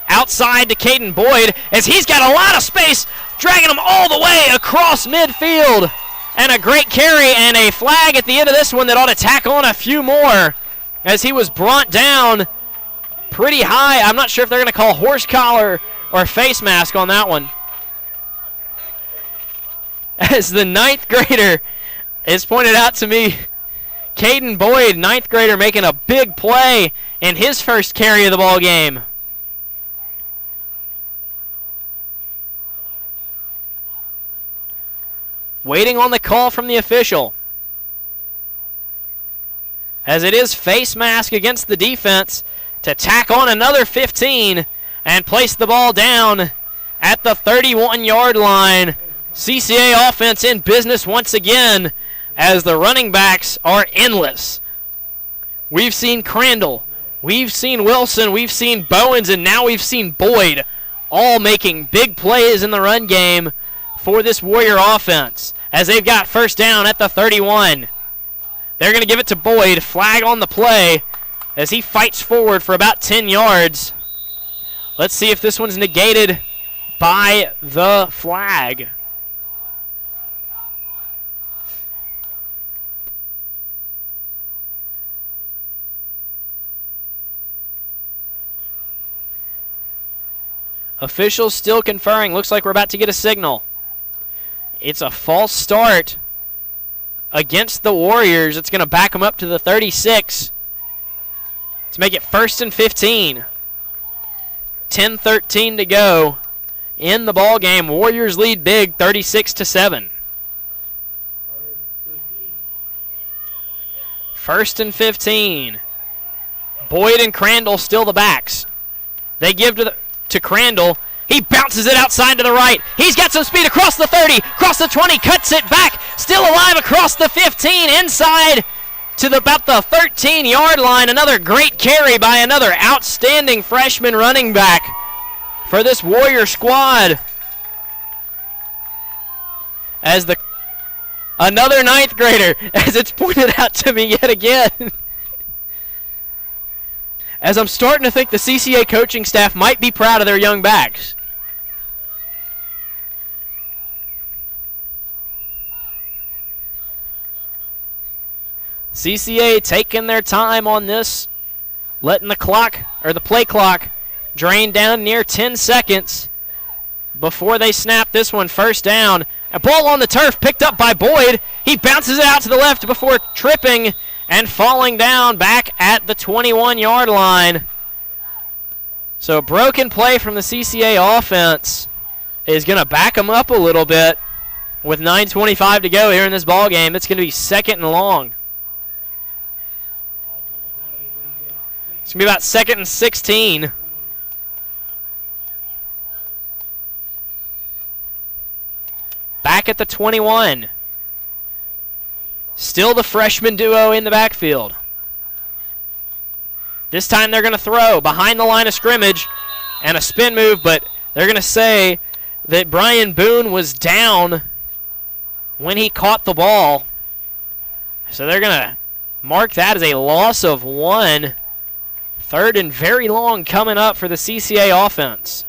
outside to Caden Boyd as he's got a lot of space, dragging him all the way across midfield. And a great carry and a flag at the end of this one that ought to tack on a few more as he was brought down pretty high. I'm not sure if they're going to call horse collar or face mask on that one. as the ninth grader is pointed out to me. Caden Boyd, ninth grader, making a big play in his first carry of the ball game. Waiting on the call from the official, as it is face mask against the defense to tack on another 15 and place the ball down at the 31-yard line. CCA offense in business once again, as the running backs are endless. We've seen Crandall, we've seen Wilson, we've seen Bowens, and now we've seen Boyd, all making big plays in the run game for this Warrior offense, as they've got first down at the 31. They're going to give it to Boyd. Flag on the play as he fights forward for about 10 yards. Let's see if this one's negated by the flag. Officials still conferring. Looks like we're about to get a signal. It's a false start against the Warriors. It's going to back them up to the 36 to make it 1st and 15. 10-13 to go in the ball game. Warriors lead big, 36-7. 1st and 15. Boyd and Crandall still the backs. They give to Crandall. He bounces it outside to the right. He's got some speed across the 30, across the 20, cuts it back. Still alive across the 15, inside to about the 13-yard line. Another great carry by another outstanding freshman running back for this Warrior squad. As another ninth grader, as it's pointed out to me yet again. As I'm starting to think the CCA coaching staff might be proud of their young backs. CCA taking their time on this, letting the play clock drain down near 10 seconds before they snap this one. First down. A ball on the turf picked up by Boyd. He bounces it out to the left before tripping and falling down back at the 21-yard line. So a broken play from the CCA offense is going to back them up a little bit with 9:25 to go here in this ball game. It's going to be 2nd and long. It's going to be about 2nd and 16. Back at the 21. Still the freshman duo in the backfield. This time they're going to throw behind the line of scrimmage and a spin move, but they're going to say that Brian Boone was down when he caught the ball. So they're going to mark that as a loss of 1. 3rd and very long coming up for the CCA offense.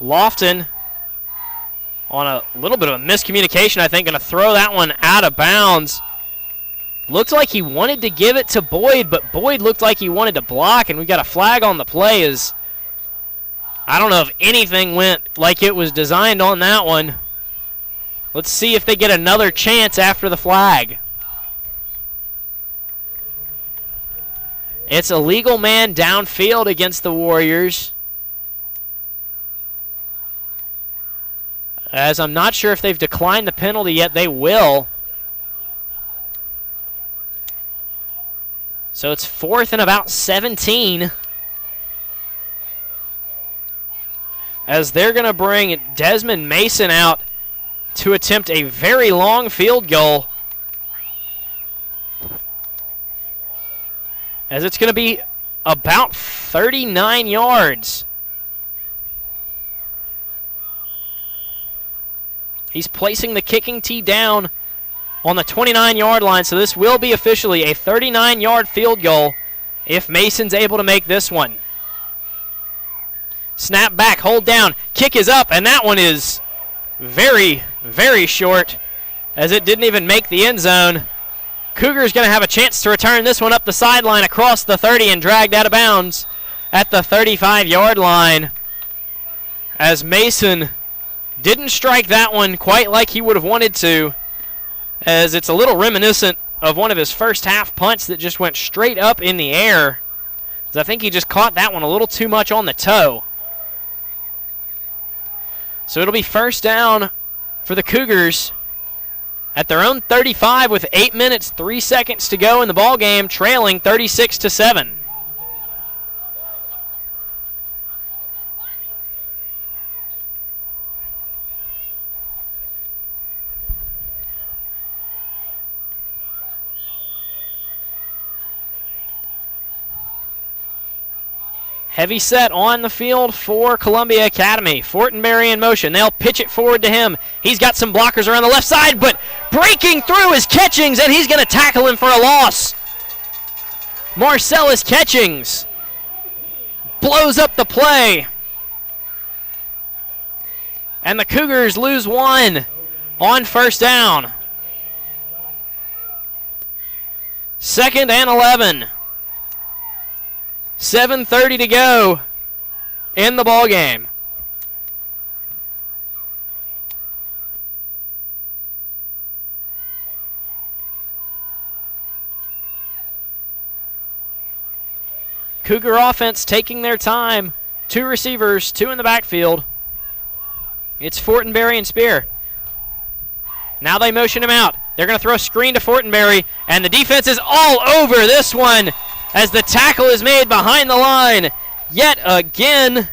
Lofton, on a little bit of a miscommunication, I think, going to throw that one out of bounds. Looked like he wanted to give it to Boyd, but Boyd looked like he wanted to block, and we've got a flag on the play. As I don't know if anything went like it was designed on that one. Let's see if they get another chance after the flag. It's a legal man downfield against the Warriors. As I'm not sure if they've declined the penalty yet. They will. So it's 4th and about 17. As they're going to bring Desmond Mason out to attempt a very long field goal. As it's going to be about 39 yards. He's placing the kicking tee down on the 29-yard line, so this will be officially a 39-yard field goal if Mason's able to make this one. Snap back, hold down, kick is up, and that one is very, very short as it didn't even make the end zone. Cougars going to have a chance to return this one up the sideline across the 30 and dragged out of bounds at the 35-yard line as Mason didn't strike that one quite like he would have wanted to, as it's a little reminiscent of one of his first half punts that just went straight up in the air. I think he just caught that one a little too much on the toe. So it'll be first down for the Cougars at their own 35 with 8 minutes, 3 seconds to go in the ball game, trailing 36-7. Heavy set on the field for Columbia Academy. Fortenberry in motion. They'll pitch it forward to him. He's got some blockers around the left side, but breaking through is Catchings, and he's going to tackle him for a loss. Marcellus Catchings blows up the play. And the Cougars lose one on first down. 2nd and 11. 7:30 to go in the ball game. Cougar offense taking their time. 2 receivers, 2 in the backfield. It's Fortenberry and Spear. Now they motion him out. They're going to throw a screen to Fortenberry, and the defense is all over this one as the tackle is made behind the line. Yet again,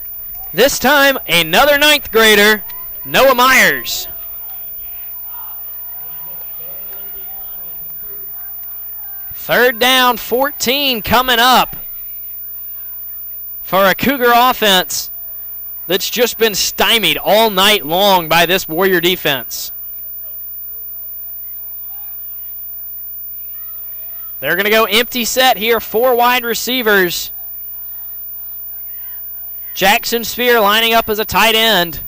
this time another 9th grader, Noah Myers. Third down, 14 coming up for a Cougar offense that's just been stymied all night long by this Warrior defense. They're going to go empty set here, 4 wide receivers. Jackson Spear lining up as a tight end.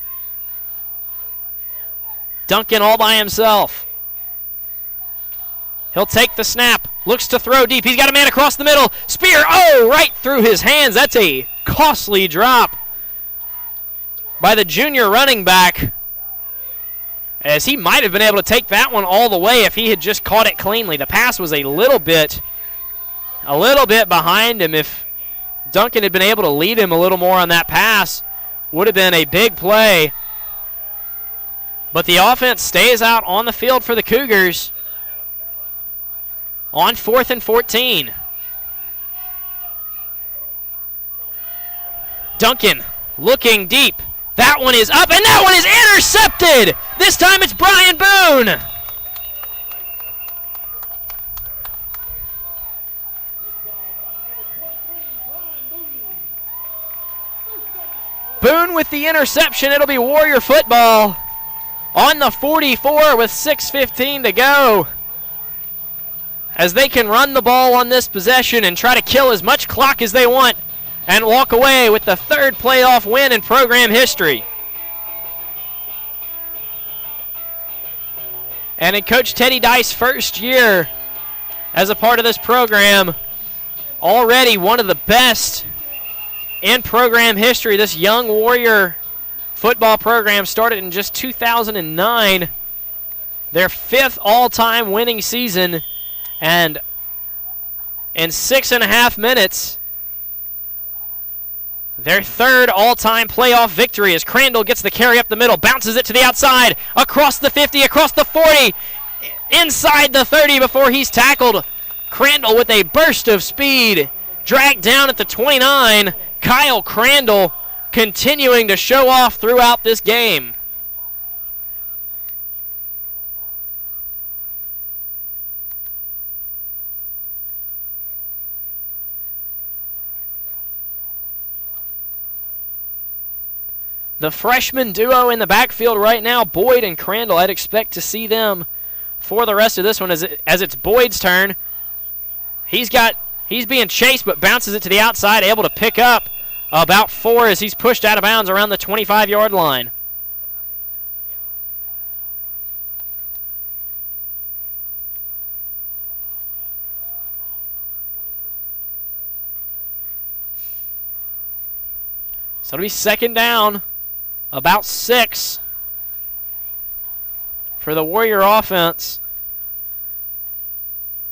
Duncan all by himself. He'll take the snap, looks to throw deep. He's got a man across the middle. Spear, right through his hands. That's a costly drop by the junior running back, as he might have been able to take that one all the way if he had just caught it cleanly. The pass was a little bit behind him. If Duncan had been able to lead him a little more on that pass, would have been a big play. But the offense stays out on the field for the Cougars on 4th and 14. Duncan looking deep. That one is up, and that one is intercepted. This time it's Brian Boone. Boone with the interception. It'll be Warrior football on the 44 with 6:15 to go, as they can run the ball on this possession and try to kill as much clock as they want and walk away with the 3rd playoff win in program history. And in Coach Teddy Dice's first year as a part of this program, already one of the best in program history. This young Warrior football program started in just 2009, their 5th all-time winning season, and in 6.5 minutes, their 3rd all-time playoff victory as Crandall gets the carry up the middle, bounces it to the outside, across the 50, across the 40, inside the 30 before he's tackled. Crandall with a burst of speed, dragged down at the 29. Kyle Crandall continuing to show off throughout this game. The freshman duo in the backfield right now, Boyd and Crandall, I'd expect to see them for the rest of this one as it's Boyd's turn. He's being chased but bounces it to the outside, able to pick up About 4 as he's pushed out of bounds around the 25-yard line. So it'll be second down, about 6 for the Warrior offense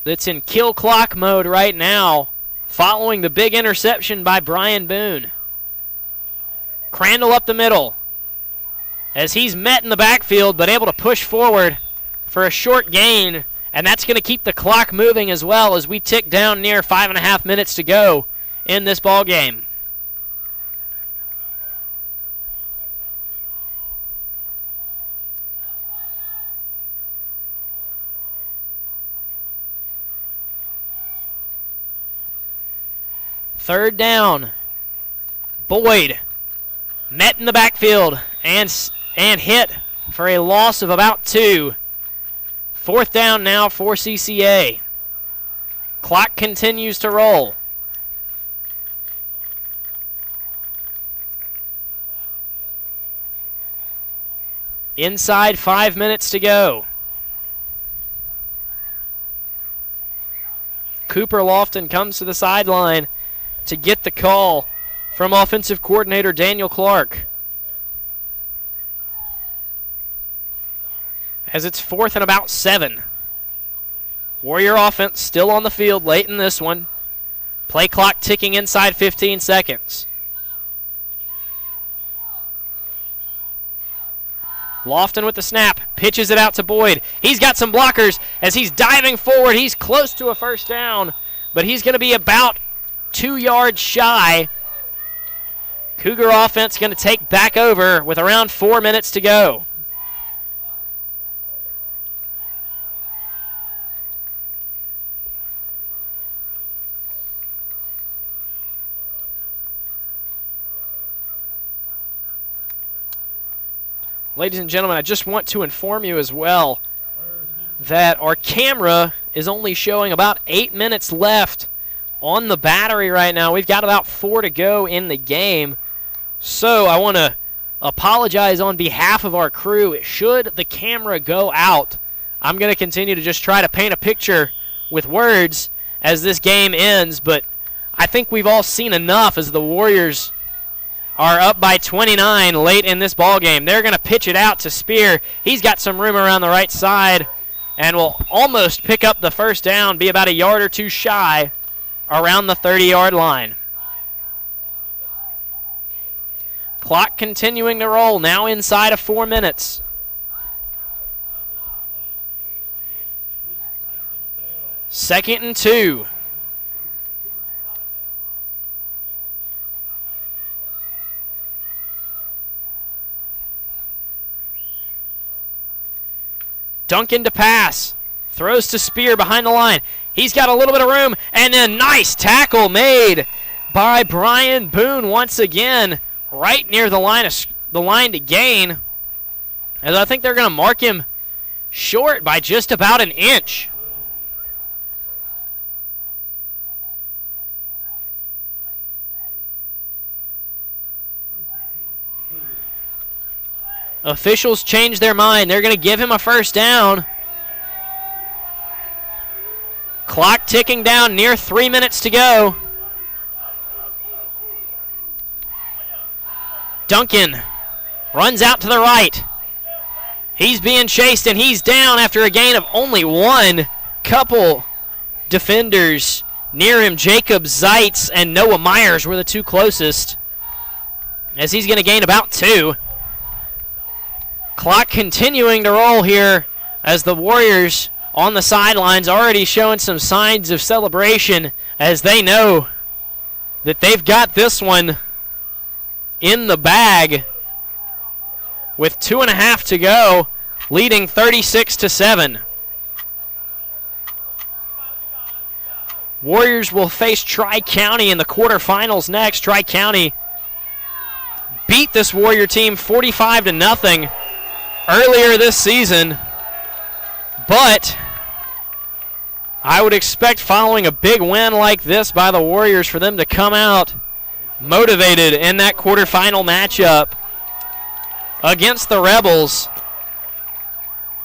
that's in kill clock mode right now, following the big interception by Brian Boone. Crandall up the middle as he's met in the backfield but able to push forward for a short gain, and that's going to keep the clock moving as well as we tick down near 5.5 minutes to go in this ball game. Third down. Boyd met in the backfield and hit for a loss of about 2. Fourth down now for CCA. Clock continues to roll. Inside 5 minutes to go. Cooper Lofton comes to the sideline to get the call from offensive coordinator Daniel Clark. As it's 4th and about 7. Warrior offense still on the field late in this one. Play clock ticking inside 15 seconds. Lofton with the snap, pitches it out to Boyd. He's got some blockers as he's diving forward. He's close to a first down, but he's going to be about 2 yards shy. Cougar offense going to take back over with around 4 minutes to go. Ladies and gentlemen, I just want to inform you as well that our camera is only showing about 8 minutes left on the battery right now. We've got about 4 to go in the game. So I want to apologize on behalf of our crew. Should the camera go out, I'm going to continue to just try to paint a picture with words as this game ends. But I think we've all seen enough as the Warriors are up by 29 late in this ball game. They're going to pitch it out to Spear. He's got some room around the right side and will almost pick up the first down, be about a yard or two shy around the 30-yard line. Clock continuing to roll, now inside of 4 minutes. Second and 2. Duncan to pass. Throws to Spear behind the line. He's got a little bit of room, and a nice tackle made by Brian Boone once again, right near the line to gain. As I think they're going to mark him short by just about an inch. Officials change their mind. They're going to give him a first down. Clock ticking down, near 3 minutes to go. Duncan runs out to the right. He's being chased, and he's down after a gain of only 1. Couple defenders near him. Jacob Zeitz and Noah Myers were the 2 closest, as he's going to gain about 2. Clock continuing to roll here as the Warriors on the sidelines already showing some signs of celebration as they know that they've got this one in the bag with 2.5 to go, leading 36-7. Warriors will face Tri-County in the quarterfinals next. Tri-County beat this Warrior team 45-0 earlier this season, but I would expect following a big win like this by the Warriors for them to come out motivated in that quarterfinal matchup against the Rebels.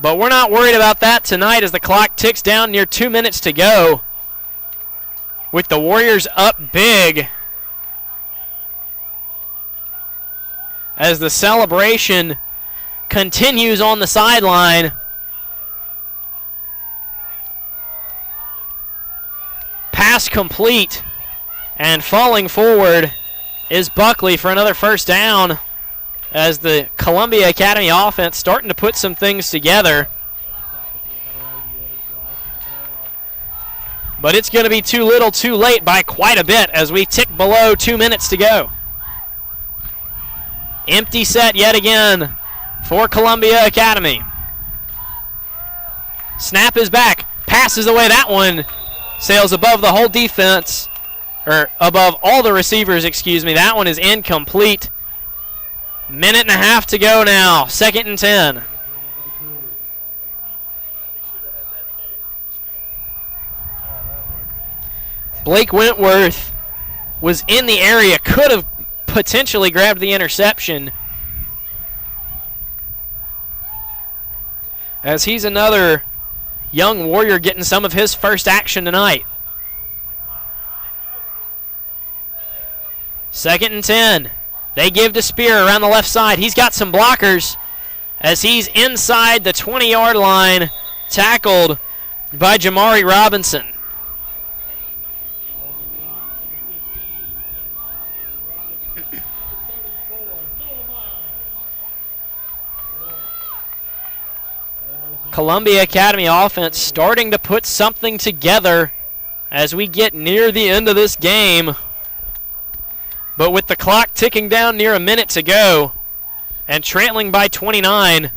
But we're not worried about that tonight as the clock ticks down near 2 minutes to go, with the Warriors up big as the celebration continues on the sideline. Pass complete, and falling forward is Buckley for another first down as the Columbia Academy offense starting to put some things together. But it's going to be too little too late by quite a bit as we tick below 2 minutes to go. Empty set yet again for Columbia Academy. Snap is back. Passes away. That one sails above the whole defense, or above all the receivers, excuse me. That one is incomplete. Minute and a half to go now. 2nd and 10. Blake Wentworth was in the area, could have potentially grabbed the interception, as he's another young Warrior getting some of his first action tonight. 2nd and 10. They give to Spear around the left side. He's got some blockers as he's inside the 20-yard line, tackled by Jamari Robinson. Columbia Academy offense starting to put something together as we get near the end of this game. But with the clock ticking down near a minute to go and trailing by 29,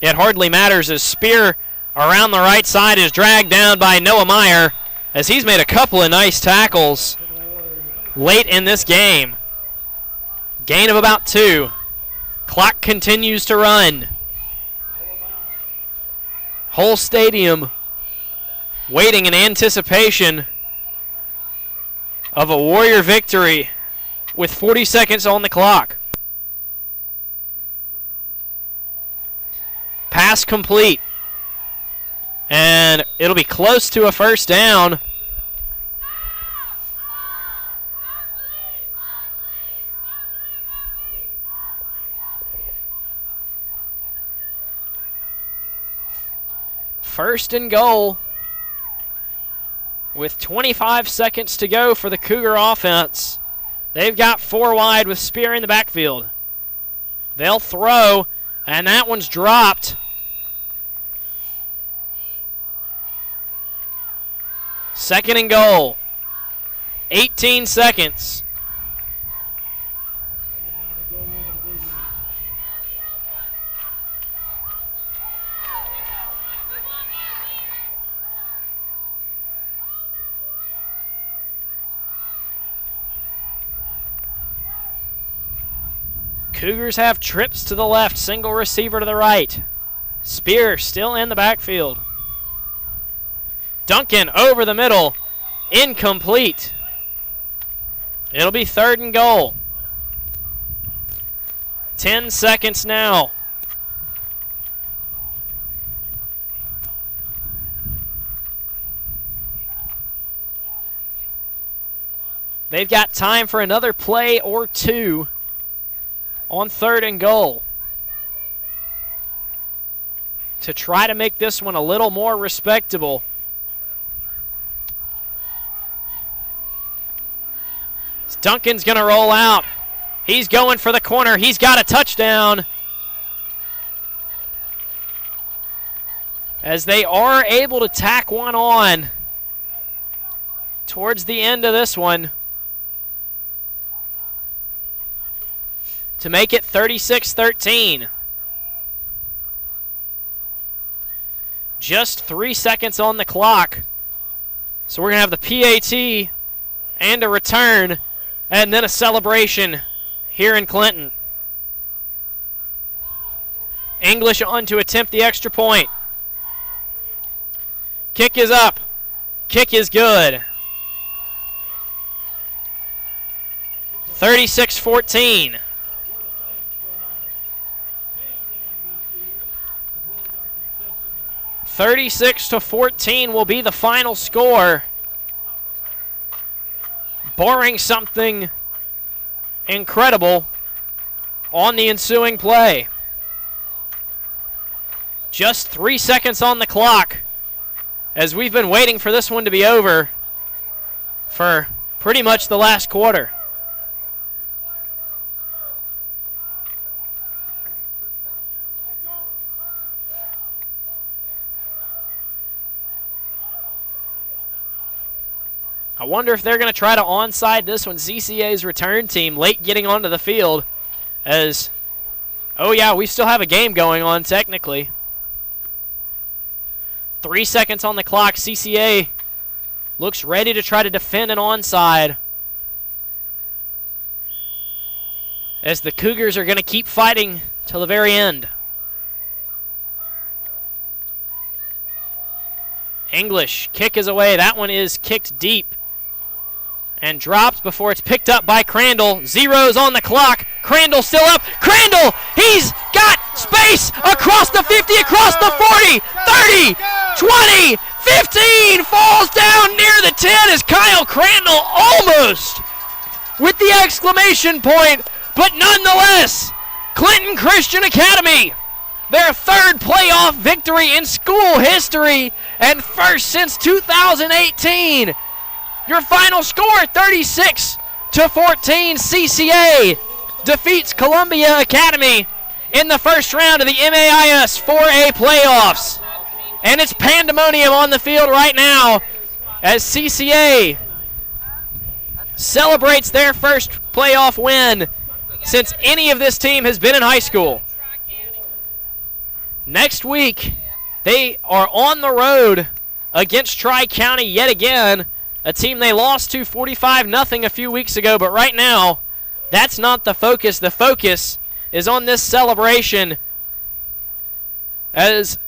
it hardly matters as Spear around the right side is dragged down by Noah Meyer as he's made a couple of nice tackles late in this game. Gain of about 2. Clock continues to run. Whole stadium waiting in anticipation of a Warrior victory with 40 seconds on the clock. Pass complete. And it'll be close to a first down. First and goal with 25 seconds to go for the Cougar offense. They've got 4 wide with Spear in the backfield. They'll throw, and that one's dropped. Second and goal. 18 seconds. Cougars have trips to the left, single receiver to the right. Spear still in the backfield. Duncan over the middle, incomplete. It'll be 3rd and goal. 10 seconds now. They've got time for another play or 2 on 3rd and goal to try to make this one a little more respectable. Duncan's going to roll out. He's going for the corner. He's got a touchdown. As they are able to tack one on towards the end of this one to make it 36-13. Just 3 seconds on the clock. So we're going to have the PAT and a return and then a celebration here in Clinton. English on to attempt the extra point. Kick is up. Kick is good. 36-14. (36-14) will be the final score, barring something incredible on the ensuing play. Just 3 seconds on the clock as we've been waiting for this one to be over for pretty much the last quarter. I wonder if they're going to try to onside this one. CCA's return team late getting onto the field as, oh yeah, we still have a game going on technically. 3 seconds on the clock. CCA looks ready to try to defend an onside as the Cougars are going to keep fighting till the very end. English, kick is away. That one is kicked deep and dropped before it's picked up by Crandall. Zeros on the clock. Crandall still up. Crandall, he's got space across the 50, across the 40, 30, 20, 15, falls down near the 10 as Kyle Crandall almost with the exclamation point, but nonetheless, Clinton Christian Academy, their third playoff victory in school history and first since 2018. Your final score, 36-14. CCA defeats Columbia Academy in the first round of the MAIS 4A playoffs. And it's pandemonium on the field right now as CCA celebrates their first playoff win since any of this team has been in high school. Next week, they are on the road against Tri-County yet again, a team they lost to 45-0 a few weeks ago, but right now, that's not the focus. The focus is on this celebration as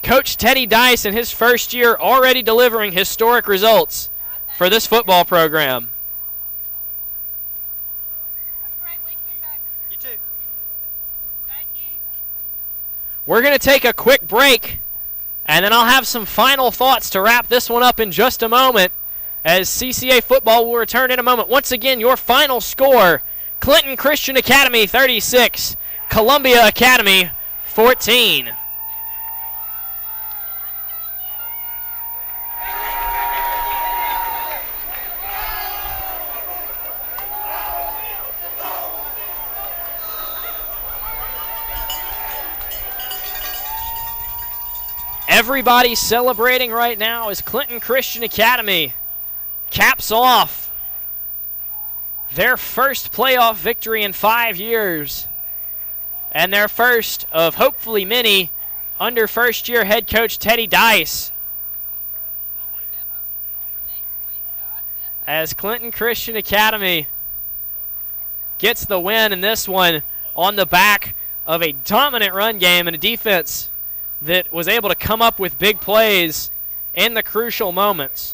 Coach Teddy Dice in his first year already delivering historic results for this football program. You too. Thank you. We're going to take a quick break, and then I'll have some final thoughts to wrap this one up in just a moment, as CCA football will return in a moment. Once again, your final score, Clinton Christian Academy 36, Columbia Academy 14. Everybody celebrating right now as Clinton Christian Academy caps off their first playoff victory in 5 years and their first of hopefully many under first-year head coach Teddy Dice. As Clinton Christian Academy gets the win in this one on the back of a dominant run game and a defense that was able to come up with big plays in the crucial moments.